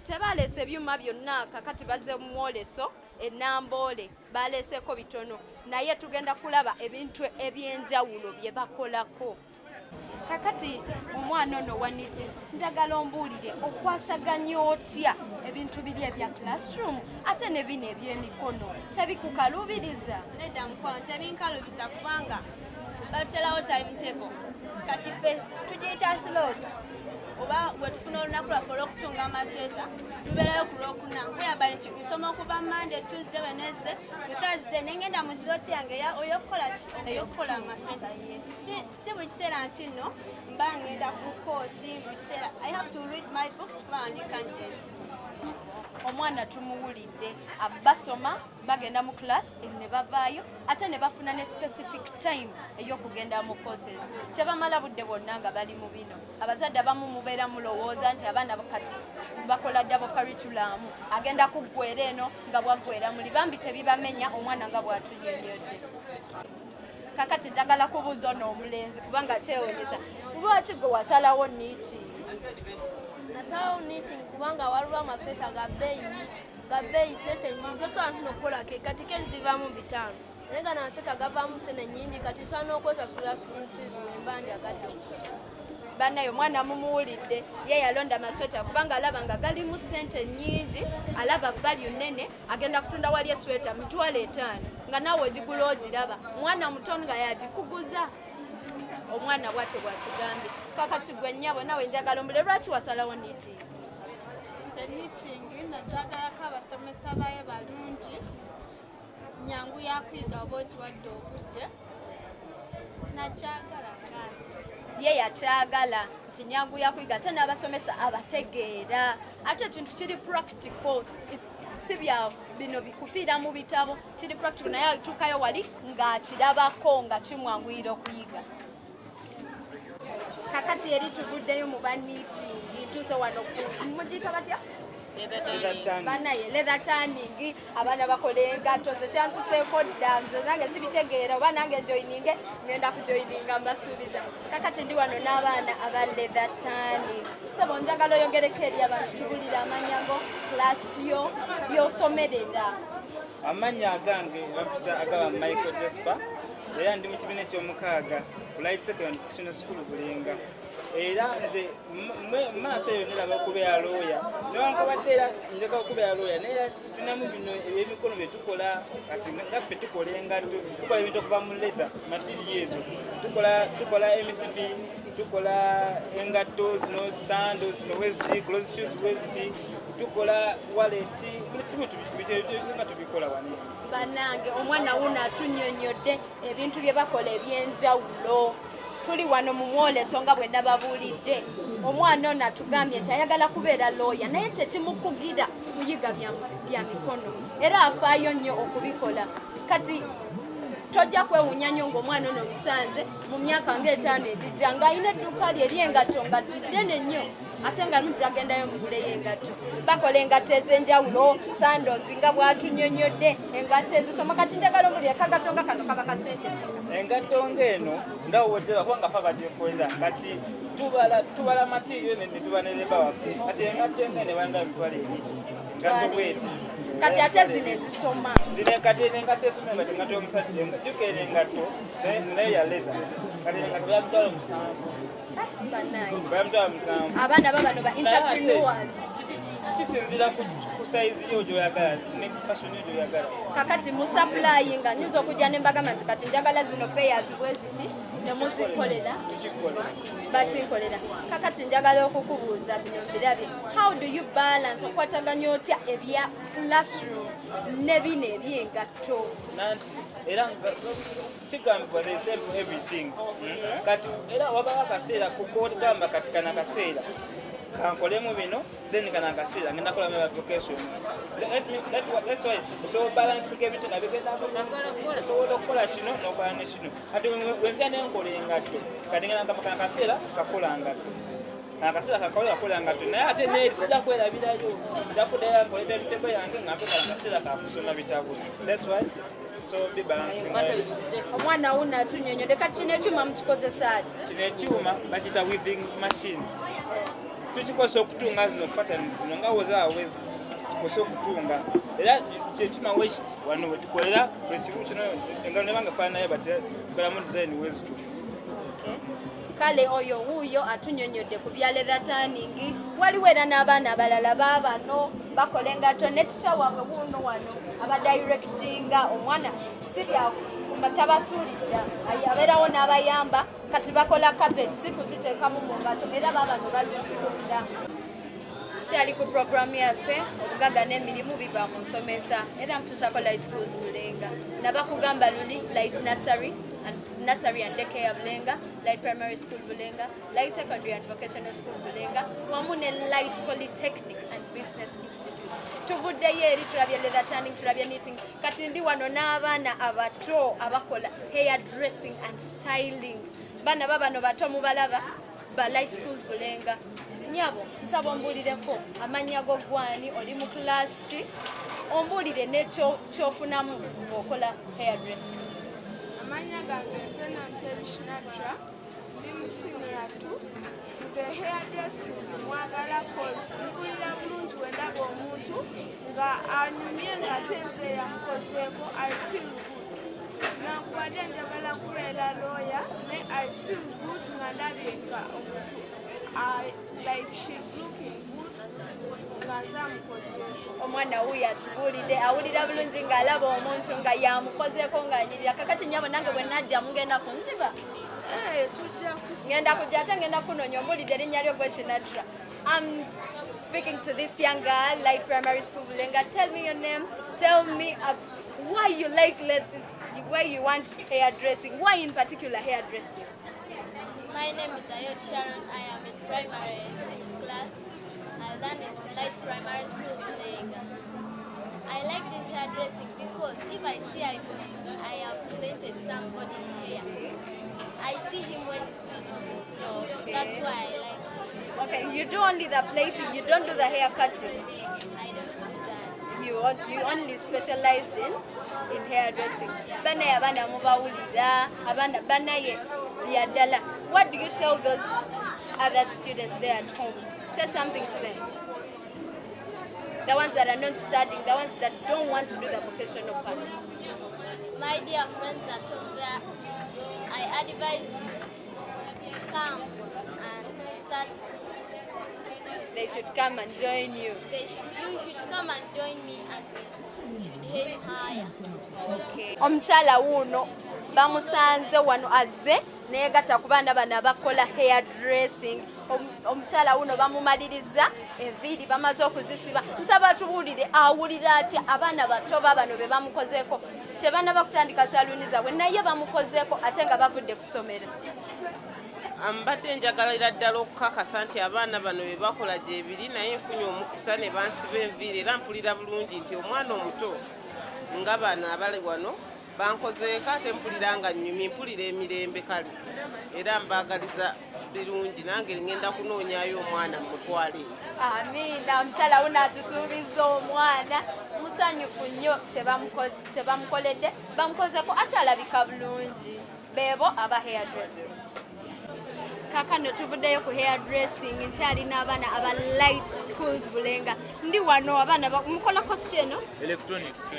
tebalese ebyuma byonna kakati bazze mwoleso enambole baleseko bitono naye tugenda kulaba ebintu ebyenjawulo bye bakolako kakati omwana ono wa knitting njagala ombulire okwasaganya otya ebintu biri ebya classroom ate ne bino ebyemikono tebikukalubiriza nedda mukwano tebinkalubiza kubanga batuterawo timetable kati ffe tugiyita throat oba bwetufuna olunaku lwaffe olw'okutunga amasweta tubeerayo ku lwokuna nkuyamba nti nsoma okuva Monday, Tuesday, Wednesday, Thursday nengenda mu throat yange ey'okukola ki ey'okukola amasweta si buli kiseera nti nno mba ngenda ku koosi buli kiseera I have to read my books kuba ndi candidate omwana tumuwulidde abasoma bagenda mu class ne bavaayo ate ne bafuna ne specific time ey'okugenda mu courses tebamala budde bonna nga bali mu bino abazadde abamu mubeera mulowooza nti abaana kati bakola double curriculum agenda kuggwera eno nga bwaggwera muli bambi tebibamenya omwana nga bw'atunyonyodde kakati njagala kubuuza ono omulenzi kubanga kyewonyeza lwaki gwe wasalawo knitting? Nasalawo knitting kubanga waliwo amasweta ga bbeeyi sente nyingi tosobola nti nokukola kati kezivaamu 5 naye nga namasweta gavaamu sente nyingi kati nsobola n'okwesasula school fees wemba ndyagadde okusasula bannaye omwana mumuwulidde ye yalonda amasweta kubanga alaba nga galimu sente nyingi alaba value nene agenda kutunda wali esweta mitwalo 5 nga naawe ogigula ogiraba mwana muto nga yagikuguza omwana bwatyo bwatugambye kakati gwe nnyabo nawe njagala ombule lwaki wasalawo knitting? Knitting nakyagalako abasomesa baye balungi nyangu yakwiga oba okiwadde obudde nakyagala ngazi ye yakyagala nti nyangu yakwiga ate n'abasomesa abategeera ate ekintu kiri practical si bya bino bikufiira mu bitabo kiri practical naye atuukayo wali ng'akirabako nga kimwanguyira okuyiga kakati eri tuvuddeyo mu banniitingi tuuse wano mugiyita batya banaye leather tanning abaana bakola engatto ze kyansuseeko dda nze nange sibitegeera oba nange joininge ngenda kujoininga mbasuubiza kakati ndi wano n'abaana aba leather tanning sebo njagala oyongereko eri abantu tubulira amanya go klasi yo byosomerera. Amanya agange bampita agaba Michael Jasper era ndi mu kibiina eky'omukaaga ku Light Secondary Vocational School Bulenga era nze maaso eyo niraba okubeera lawyer newankubadde era njagala okubeera lawyer naye sinamu bino ebyemikono bye tukola kati ngaffe tukola engatto tukola ebintu okuva mu leather materials tukola MCB tukola engatto zino sandals zino westi close shoes westi tukola wallet buli kimu tubikola tubikola wano banange omwana wuno atunyonyodde ebintu bye bakola ebyenjawulo tuli wano mu mwoleso nga bwe nababuulidde omwana ono atugambye nti ayagala kubeera lawyer naye tekimukugira kuyiga bya mikono era afaayo nnyo okubikola kati tojja kwewuunya nnyo ng'omwana ono musanze mu myaka ng'etaano egijja ng'alina edduuka lye ery'engatto nga ddene nnyo ate nga mujja agendayo muguleyo engatto bakola engatto ez'enjawulo sandozi nga bw'atunyonyodde engatto ezisoma kati njagala omuli akagatto nga kano kaba kasente engatto ng'eno nga wotera kubanga fa bagyekolera kati tubala matirio ne tuba ne leba waffe kati engatto ng'ene banga mitwalo ebiri nga bweti kati ate zino ezisoma zine kati engatto esoma kati engatto y'omusajja jukera engatto naye ya leather kati engatto ya mitwalo 7 abaana babano ba entrepreneurs kisinzira ku size yo gyoyagala ne fashion yo gyoyagala kakati mu supply nga nyinza okujja n'embagamba nti kati njagala zino payers bwe ziti ne muzikolera bakinkolera kakati njagala okukubuuza bino mbirabye how do you balance okwataganya otya ebya classroom ne bino ebyengatto era kigambibwa there is time for everything kati era wabawo akaseera kukogamba kati kana kaseera kankolemu bino then kana kaseera ngenda kola my vocation that's why so balance ebintu nga bigenda osobola okukola kino n'okola ne kino kati wenzira nenkola engatto kati ngenda kana kaseera kakola ngatto akaseera kakola ngatto naye ate nesijja kwerabirayo nja kuddayo nkoleta emitego yange nga mpekala kaseera kakusoma bitabo that's why so be balancing omwana wuno atunyonyodde kati kino ekyuma mukikozesa ki kino ekyuma bakiyita weaving machine tukikozesa okutunga zino pattern zino nga wezawezi tukozesa okutunga era kyekyuma west wano wetukolera ekibu kino engalo nebanga faanayo bate tukolamu design wezitu kale oyo wuuyo atunyonyodde ku bya leather tanning waliwo era n'abaana abalala baabano bakola engatto ne tica waabwe wuuno wano abadirectinga omwana si bya tabasuulidda abeerawo n'abayamba kati bakola carpet si kuziteekamu mu ngatto era baabano bazitukubira tukyali ku programu yaffe obugagga n'emirimu biva mu nsomesa era nkutuusako Light Schools Bulenga nabakugamba luli Light Nursery Nursery and Daycare Bulenga, Light Primary School Bulenga, Light Secondary and Vocational School Bulenga, wamu ne Light Polytechnic and Business Institute. Tuvuddeyo eri tulabye leather tanning, tulabye knitting, kati ndi wano n'abaana abato abakola hair dressing and styling. Bana babano bato mubalaba ba Light Schools Bulenga. Nyabo nsaba ombulireko amanya go gwani oli mu class ki ombulire n'ekyo kyofunamu okola hair dressing. Amanya gange nze Namtebi Shinatra ndi mu senior 2 nze hair dressing mwagala kozi mpulira bulungi we ndaba omuntu nga anyumye ng'ate nze yamukozeeko I feel good nakubadde njagala kubeera lawyer ne I feel good nga ndabye nga omuntu like she's looking good nga nze amukozeeko. Omwana wuyo atubulidde awulira bulungi ng'alaba omuntu nga yamukozeeko ng'anyirira kakati nyabo nange bwe najja mugenda kunziba ngenda kujja ate ngenda kunoonya ombulidde erinnya lyo gwe Shinatra. I'm speaking to this young girl, Light Primary School Bulenga. Tell me your name, tell me why you why you want hairdressing, why in particular hairdressing? My name is Ayot Sharon. I am in primary 6th class. I learn in Light Primary School Bulenga. I like this hairdressing because if I see I have plaited somebody's hair, I see him when it's beautiful. Okay. That's why I like it. Okay, you do only the plaiting, you don't do the hair cutting. I don't do that. You only specialized in hairdressing. Bana abana mubawulira, abana bana ye yadala. What do you tell those other students there at home? Say something to them. The ones that are not studying, the ones that don't want to do the vocational part. My dear friends at home there, I advise you to come and start. They should come and join you. You should come and join me and we should head higher. Okay. Omukyala wuno bamusanze wano azze neyegatta ku baana bano abakola hairdressing. Omukyala wuno bamumaliriza enviiri bamaze okuzisiba. Nsaba tubuulire awulira atya abaana bato bano be bamukozeeko tebanaba kutandika saluuni zaabwe naye bamukozeeko ate nga bavudde ku ssomero. Mbadde njagalira ddala okukakasa nti abaana bano be bakola gyebiri naye nfunye omukisa ne bansiba enviiri era mpulira bulungi nti omwana omuto nga bano abali wano bankozeeko ate mpulira nga nnyumi mpulira emirembe kale era mbaagaliza birungi nange ngenda kunoonyayo omwana mutwale. Amiina, omukyala wuno atusuubiza omwana musanyufu nnyo kye bamukoledde bamukozeeko ate alabika bulungi beebo aba hairdressing. Kakano tuvuddeyo ku hairdressing nkyali n'abaana aba Light Schools Bulenga. Ndi wano abaana mukola kosi eno?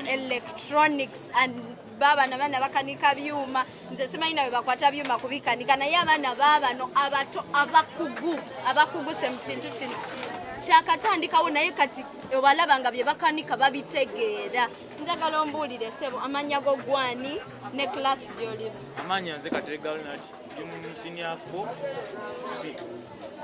Electronics and baabana baana bakanika byuma. Nze simanyi nawe bakwata byuma kubikanika naye abaana baabano abato abakuguse mu kintu kino kyakatandikawo naye kati obalaba nga bye bakanika babitegeera. Njagala ombuulire ssebo amanya go gwani ne class gy'olimu? Amanya nze Katerega Leonard ndi mu senior 4 C.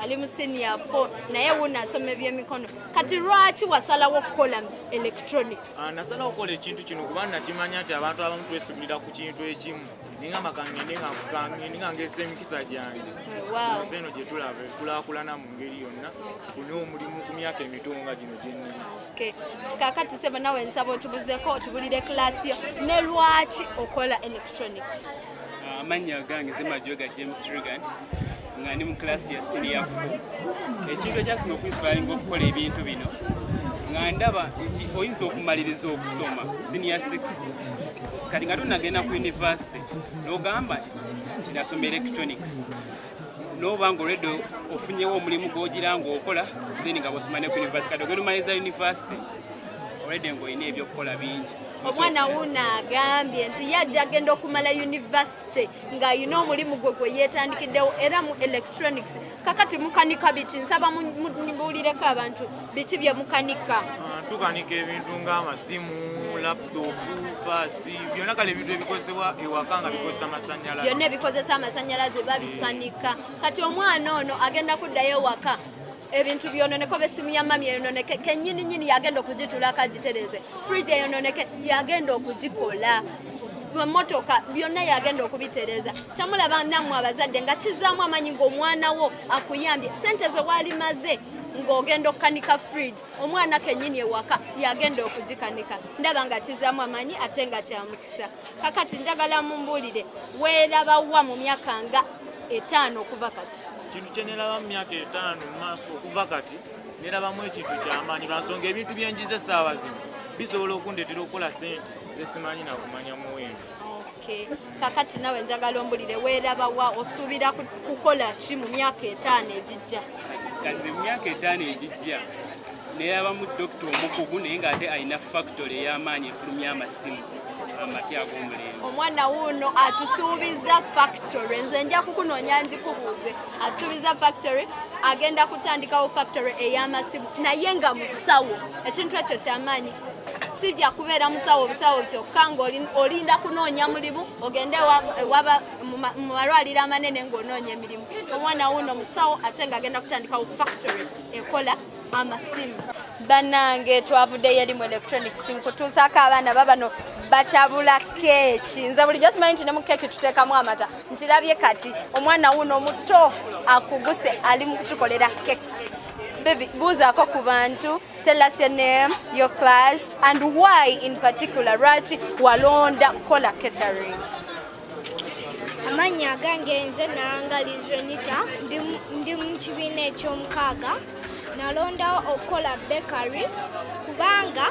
Ali mu senior 4 naye wuno asoma ebyemikono. Kati lwaki wasalawo okukola electronics? Nasalawo okukola ekintu kino kubanga nakimanya nti abantu abamu twesugulira ku kintu ekimu ningamba kangende nga ngesa emikisa gyange. Nsi eno gye tulaba kulaakulana mu ngeri yonna tufune omulimu ku myaka emito nga gino gyennyini. Kakati sebo nawe nsaba otubuzeeko otubulire class yo ne lwaki okola electronics? Amanya gange Zemajoga James Regan nga ndi mu class ya senior 4. Ekintu ekyasinga okuinspiringa okukola ebintu bino nga ndaba nti oyinza okumaliriza okusoma senior 6 kati nga tunagenda ku university n'ogamba nti nasoma electronics n'obanga olwedde ofunyewo omulimu gw'ogira ng'okola then nga bw'osoma ne ku university kati ogenda omaliriza university olwedde ng'olina ebyokukola bingi. Omwana wuno agambye nti yajja agenda okumala university ng'ayina omulimu gwe yeetandikiddewo era mu electronics. Kakati mukanika biki? Nsaba mubuulireko abantu biki bye mukanika. Tukanika ebintu ng'amasimu, laptop, paasi, byonna kale ebintu ebikozesebwa ewaka nga bikozesa amasannyalaze. Byonna ebikozesa amasannyalaze babikanika. Kati omwana ono agenda kuddayo ewaka ebintu byononeko besimu ya mami yononeke kennyini yagenda okugitula akagitereze fridge yononeke yagenda okugikola emmotoka byonna yagenda okubitereeza tamulaba nammwe abazadde nga kizaamu amanyi ng'omwana wo akuyambye sente ze walimaze ng'ogenda okukanika fridge omwana kennyini ewaka yagenda okugikanika ndaba nga kizaamu amanyi ate nga kyamukisa kakati njagala mumbuulire weerabawa mu myaka nga 5 okuva kati kintu kyeneraba mu myaka 5 mu maaso okuva kati nerabamu ekintu kyamaanyi lwansonga ebintu byenjiza essaawa zino bisobola okundeetera okukola sente zesimanyi nakumanya muwendo. Kakati nawe njagala ombulire weerabawa osuubira kukola ki mu myaka 5 egijja? Kati mu myaka 5 egijja neraba mu dokita omukugu naye ng'ate alina factory ey'amaanyi efulumya amasimu amapya ag'omulembe. Omwana wuno atusuubiza factory nze nja kukunoonya nzikubuuze atusuubiza factory agenda kutandikawo factory ey'amasimu naye nga musawo ekintu ekyo kyamaanyi si bya kubeera musawo busawo kyokka ng'olinda kunoonya mulimu ogende waba mu malwaliro amanene ng'onoonya emirimu. Omwana wuno musawo ate ng'agenda kutandikawo factory ekola amasimu. Bannange twavuddeyo eri mu electronics nkutuusaako abaana babano batabula keeki nze bulijjo simanyi nti ne mu keeki tuteekamu amata nkirabye kati omwana wuno muto akuguse ali mu kutukolera keeki. Baby, buuzaako ku bantu, tell us your name, your class, and why in particular Rachi walonda kola catering. Amanya gange nze Nangalizo Nita ndi mu kibiina eky'omukaaga nalondawo okukola bakery kubanga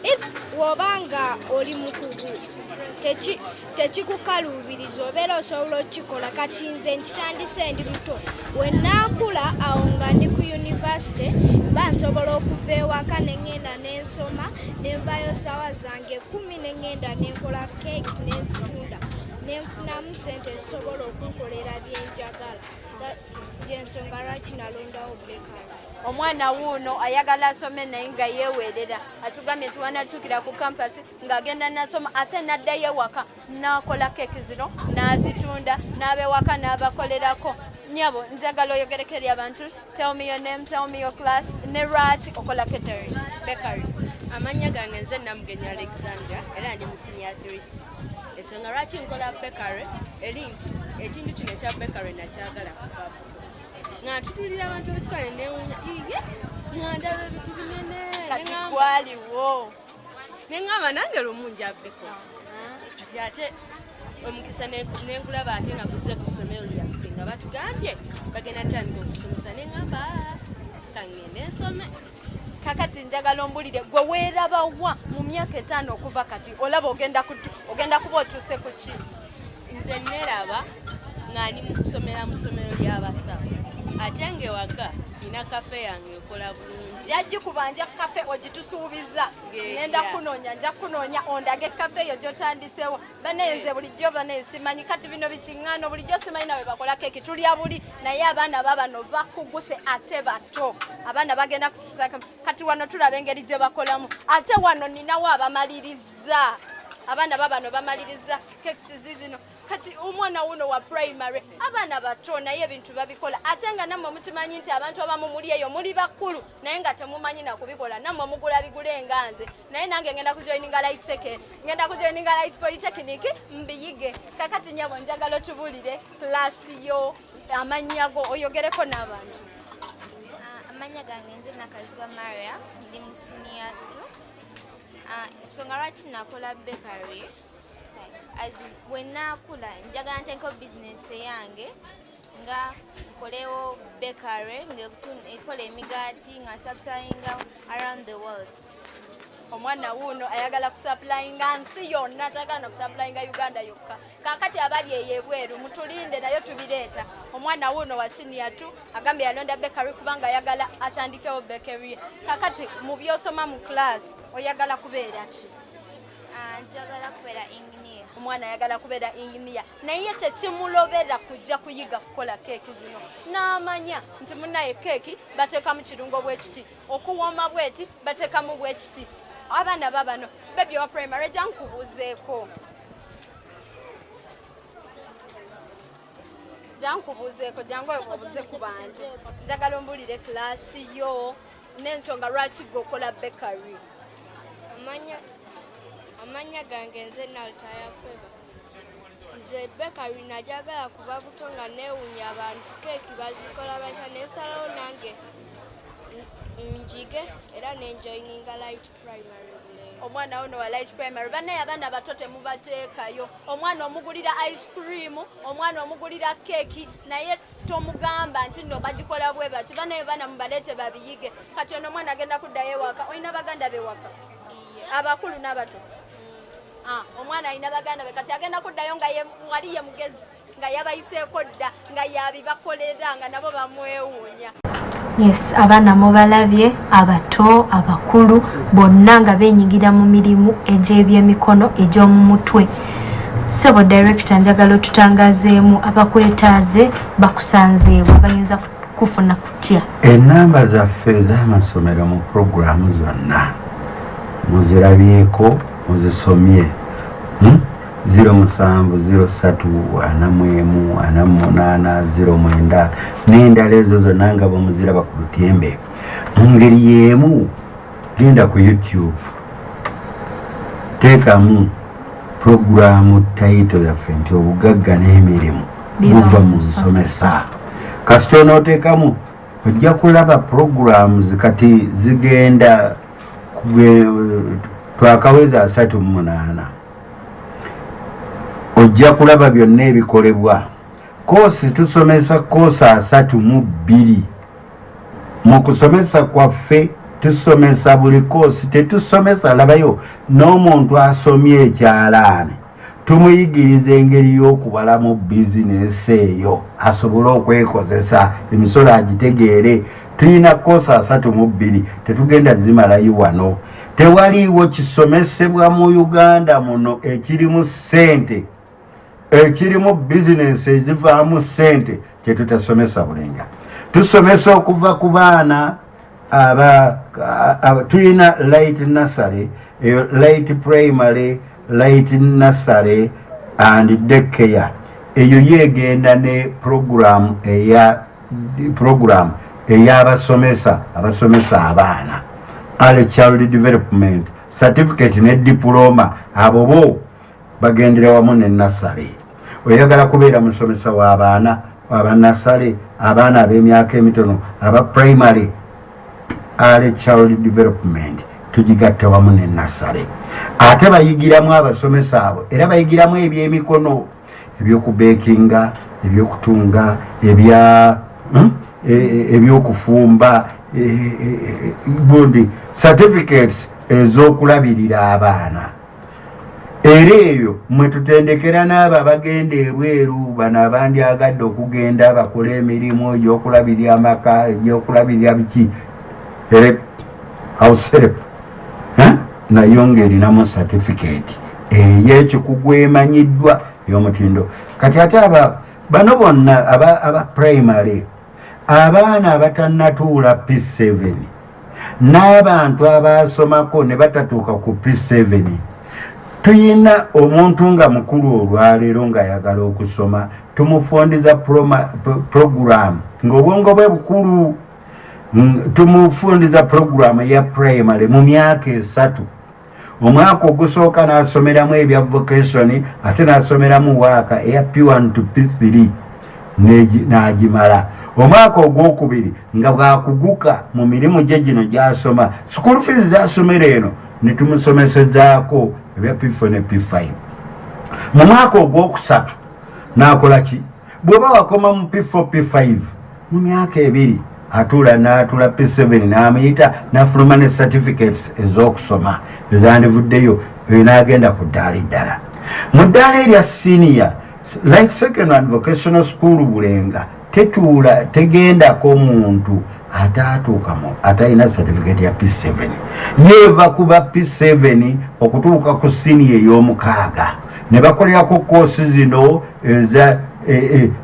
if wobanga oli mukugu tekikukaluubiriza obeera osobola okukikola kati nze nkitandise ndi muto wennaakula awo nga ndi ku yunivasite mba nsobola okuva ewaka neŋŋenda n'ensoma nenvayo ssaawa zange 10 neŋŋenda nenkola keeki nenzitunda nenfunamu sente zisobola okunkolera byenjagala gyensonga lwaki nalondawo bakery. Omwana wuno ayagala asome naye nga yeeweerera atugambye nti wanatuukira ku kampasi ng'agenda nasoma ate n'addayo ewaka n'akola keeki zino n'azitunda n'abewaka n'abakolerako. Nyabo njagala oyogereko eri abantu, tell me your name, tell me your class, ne Rachi okola catering bakery. Amanya gange nze Namugenyi Alexandra era ndi mu senior 3C. Ensonga lwaki nkola bakery eri nti ekintu kino ekya bakery nakyagala kuvaako nga tutulira abantu betukale newunya iye ngandaba ebitu binene kati gwaliwo neŋŋamba nange lumu njabbeko kati ate omukisa nenkulaba ate nga kuze ku ssomero lyaffe nga batugambye bagenda tandika okusomesa neŋŋamba kangende nsome. Kakati njagala ombulire gwe weerabawa mu myaka 5 okuva kati olaba ogenda kuba otuuse ku ki? Nze neraba nga ndi mu kusomera mu ssomero ly'abasawo ate ng'ewaka nina kafe yange ekola bulungi. Jajji kubanja kafe ogitusuubiza ngenda kunoonya nja kunoonya ondage kafe eyo gy'otandisewo banenze bulijjo banensimanyi kati bino bikiŋŋaano bulijjo simanyi nawe bakola keeki tulya buli naye abaana babano bakuguse ate bato abaana bagenda kutusaka kati wano tulaba engeri gye bakolamu ate wano ninawo abamaliriza abaana babano bamaliriza keeki zizino kati omwana wuno wa primary abaana bato naye ebintu babikola ate nga nammwe mukimanyi nti abantu abamu muli eyo muli bakulu naye nga temumanyi nakubikola nammwe mugula bigule nga nze naye nange ngenda kujoininga light second ngenda kujoininga light polytechnic mbiyige kakati nyabo njagala otubulire klasi yo amanyago oyogereko n'abantu. Amanya gange nze Nakaziba Maria ndi mu senior 2. Ensonga lwaki nakola bakery wennaakula njagala ntandikawo bizinesi yange nga nkolewo bakery ngaekola emigaati nga supplyinga around the world. Omwana wuno ayagala kusupplyinga nsi yonna tayagala nakusupplyinga Uganda yokka kakati abali eyebweru mutulinde nayo tubireeta. Omwana wuno wa senior 2 agambye yalonda bakery kubanga ayagala atandikewo bakery. Kakati mu byosoma mu class oyagala kubeera ki? Njagala kubeera engineer. Omwana ayagala kubeera engineer naye tekimulobera kujja kuyiga kukola keeki zino n'amanya nti munnaye keeki bateekamu kirungo bwekiti okuwooma bweti bateekamu bwekiti. Abaana babano bebi wa primary jankubuuzeeko jangu obuze ku bantu njagala ombulire klasi yo n'ensonga lwaki gwe okola bakery. Amanya gange nze Naltaya Feva. Nze bakery najagala kuba buto nga neewunya abantu keeki bazikola batya nesalawo nange njige era nenjoyininga Light Primary Bulenga. Omwana ono wa Light Primary banaye abaana bato temubateekayo. Omwana omugulira ice cream, omwana omugulira keeki naye tomugamba nti nno bagikola bwe bati. Banaye baana mubaleete babiyige. Kati ono omwana agenda kuddayo ewaka. Olina baganda be waka? Abakulu n'abato? Omwana alina baganda be kati agenda kuddayo nga wali ye mugezi nga yabayiseeko dda nga yabibakolera nga nabo bamwewuunya. Yes, abaana mubalabye abato abakulu bonna nga benyigira mu mirimu egy'ebyemikono egy'omu mutwe. Sebo director njagala tutangazeemu abakwetaaze bakusanzeewo abayinza kufuna kutya. Enamba zaffe ez'amasomero mu programu zonna muzirabyeko muzisomye. 0703414809 n'endala ezo zonna nga bwemuziraba ku lutembe. Mu ngeri y'emu genda ku YouTube teekamu programu title yaffe nti obugagga n'emirimu buva mu nsomesa. Kasita onooteekamu ojja kulaba programs kati zigenda twakaweza 38. Ojja kulaba byonna ebikolebwa. Koosi tusomesa koosi 32. Mu kusomesa kwaffe tusomesa buli koosi, tetusomesa labayo n'omuntu asomye ekyalaani tumuyigiriza engeri y'okubala mu bizinesi eyo asobole okwekozesa emisolo agitegeere. Tulina koosi 32 tetugenda zimalayo wano. Tewaliiwo kisomesebwa mu Uganda muno ekirimu ssente ekirimu bizinesi ezivaamu ssente kyetutasomesa Bulenga. Tusomesa okuva ku baana tulina Light Nursery, Light Primary, Light Nursery and Daycare. Eyo yegenda ne program ey'abasomesa abaana. Early Child Development Certificate ne Diploma abo bo bagendera wamu ne nursery. Oyagala kubeera musomesa w'abaana aba nursery, abaana ab'emyaka emitono, aba primary, Early Child Development tugigatte wamu ne nursery. Ate bayigiramu abasomesa abo era bayigiramu ebyemikono, ebyokubekinga, ebyokutunga, ebyokufumba, bundi certificates ez'okulabirira abaana. Era eyo mwe tutendekera n'abo abagenda ebweru bano abandyagadde okugenda bakola emirimu egy'okulabirira amaka, egy'okulabirira biki, house help, nayo ng'erinamu certificate ey'ekikugu emanyiddwa ey'omutindo. Kati ate bano bonna aba primary, abaana abatannatuula P7 n'abantu abasomako ne batatuuka ku P7, tuyina omuntu nga mukulu olwaleero ng'ayagala okusoma tumufundiza program ng'obwongo bwe bukulu, tumufundiza program ya primary mu myaka 3. Omwaka ogusooka n'asomeramu ebya vocation ate n'asomeramu waaka eya P1 to P3 n'agimala. Omwaka ogwokubiri nga bwakuguka mu mirimu gye gino gy'asoma, school fees z'asomera eno ne tumusomesezaako ebya P4 ne P5. Mu mwaka ogwokusatu n'akola ki? Bw'oba wakoma mu P4 P5 mu myaka 2 n'atula P7 n'amuyita n'afuluma ne certificates ez'okusoma ezandivuddeyo n'agenda ku ddaala eddala. Mu ddaala erya senior like second and vocational school Bulenga tegendako muntu atatuukamu atalina certificate ya P7. Yeeva kuba P7 okutuuka ku senior ey'omukaaga ne bakolerako koosi zino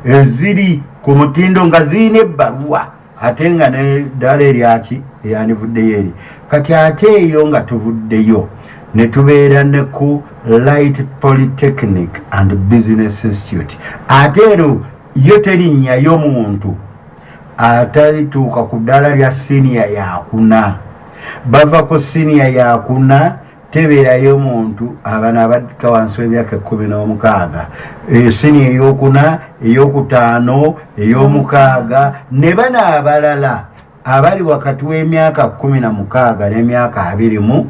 eziri ku mutindo nga zirina ebbaluwa ate nga neddaala eryaki eyandivuddeyo eri. Kati ate eyo nga tuvuddeyo ne tubeera ne ku Light Polytechnic and Business Institute. Ate ero yo terinnyayo muntu atalituuka ku ddaala lya senior yakuna. Bava ku senior yakuna tebeerayo omuntu abaana abadduka wansi w'emyaka 16 sini eyokuna eyokutaano ey'omukaaga ne bana abalala abali wakati w'emyaka 16 n'emyaka 22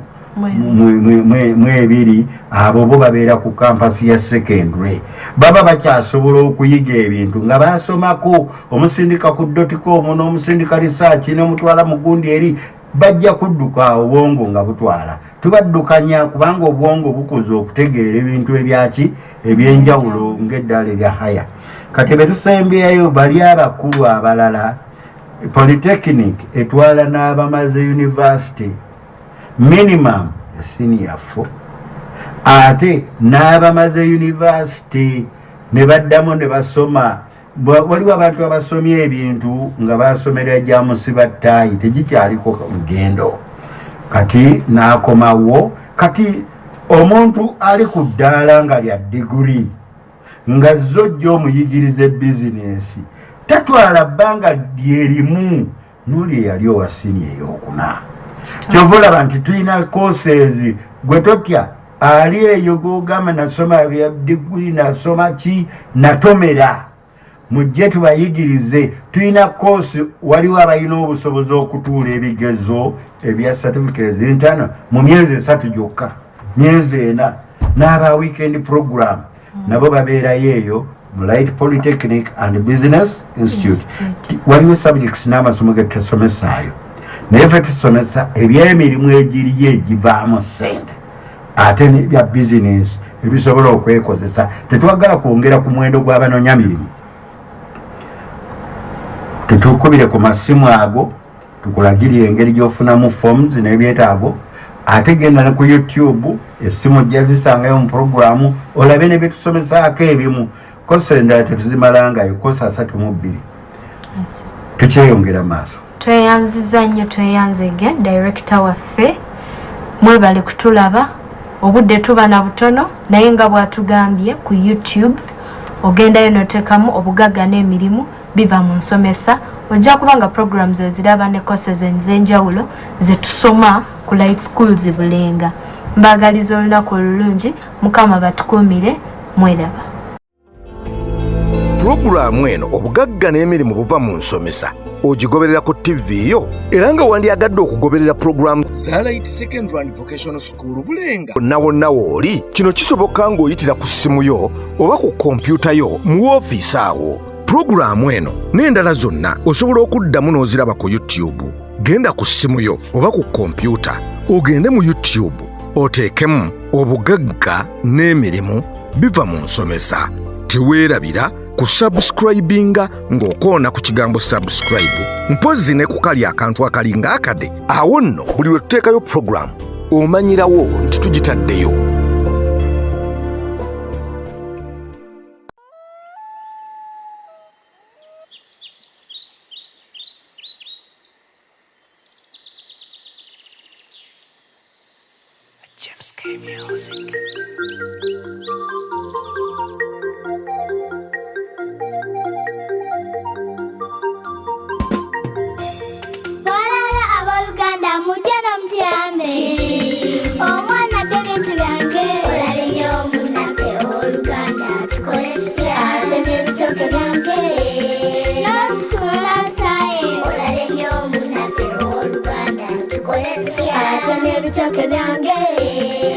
abo bo babeera ku kampasi ya secondary baba bakyasobola okuyiga ebintu nga basomako omusindika ku dotcom n'omusindika research n'omutwala mu gundi eri bajja kudduka obwongo nga butwala tubaddukanya kubanga obwongo bukoze okutegeera ebintu ebyaki ebyenjawulo ng'eddala erya haya kati betusembyayo bali abakulu abalala polytechnic etwala n'abamaze university minimum senior 4 ate n'abamaze university ne baddamu ne basoma waliwo abantu abasomye ebintu nga basomera gya musibattaayi tegikyaliko mugendo kati n'akomawo kati omuntu ali ku ddaala nga lya diguri nga zojja omuyigiriza bizinesi tatwala bbanga lyerimu n'oli eyali owa sini eyokuna kyova olaba nti tulina courses gwe totya ali eyo gogamba nasoma bya diguri nasoma ki natomera mujje tubayigirize tulina course waliwo abalina obusobozi okutuula ebigezo ebya certificates intano mu myezi 3 gyokka myezi 4 n'aba weekend program nabo babeerayo eyo mu Light Polytechnic and Business Institute waliwo subjects n'amasomo ge tusomesaayo naye ffe tusomesa ebyemirimu egiriyo egivaamu ssente ate nebya business ebisobola okwekozesa tetwagala kwongera ku muwendo gw'abanoonya mirimu tutukubire ku masimu ago tukulagirire engeri gy'ofunamu forms n'ebyetaago ate genda ne ku YouTube essimu gyazisangayo mu programu olabe ne byetusomesaako ebimu kosa endala tetuzimalangayo kosa 32 tukyeyongera maaso tweyanziza nnyo tweyanzege director waffe mwebale kutulaba obudde tuba na butono naye nga bwatugambye ku YouTube ogendayo notekamu obugagga n'emirimu biva mu nsomesa ojja kubanga programs eziraba ne courses ez'enjawulo zetusoma ku Light Schools Bulenga mbagaliza olunaku olulungi mukama batukumire mweraba Programu eno obugagga n'emirimu buva mu nsomesa ogigoberera ku TV yo era nga wandyagadde okugoberera programu za Light Secondary and Vocational School Bulenga wonna wooli kino kisoboka ng'oyitira ku ssimu yo oba ku kompyuta yo mu woofiisi awo programu eno n'endala zonna osobola okuddamu n'oziraba ku YouTube genda ku ssimu yo oba ku kompyuta ogende mu YouTube oteekemu obugagga n'emirimu biva mu nsomesa teweerabira ku subscribinga ng'okoona ku kigambo subscribe mpozi ne ku kali akantu akalinga akade awo nno buli lwe tuteekayo programu omanyirawo nti tugitaddeyo James K Music. Byange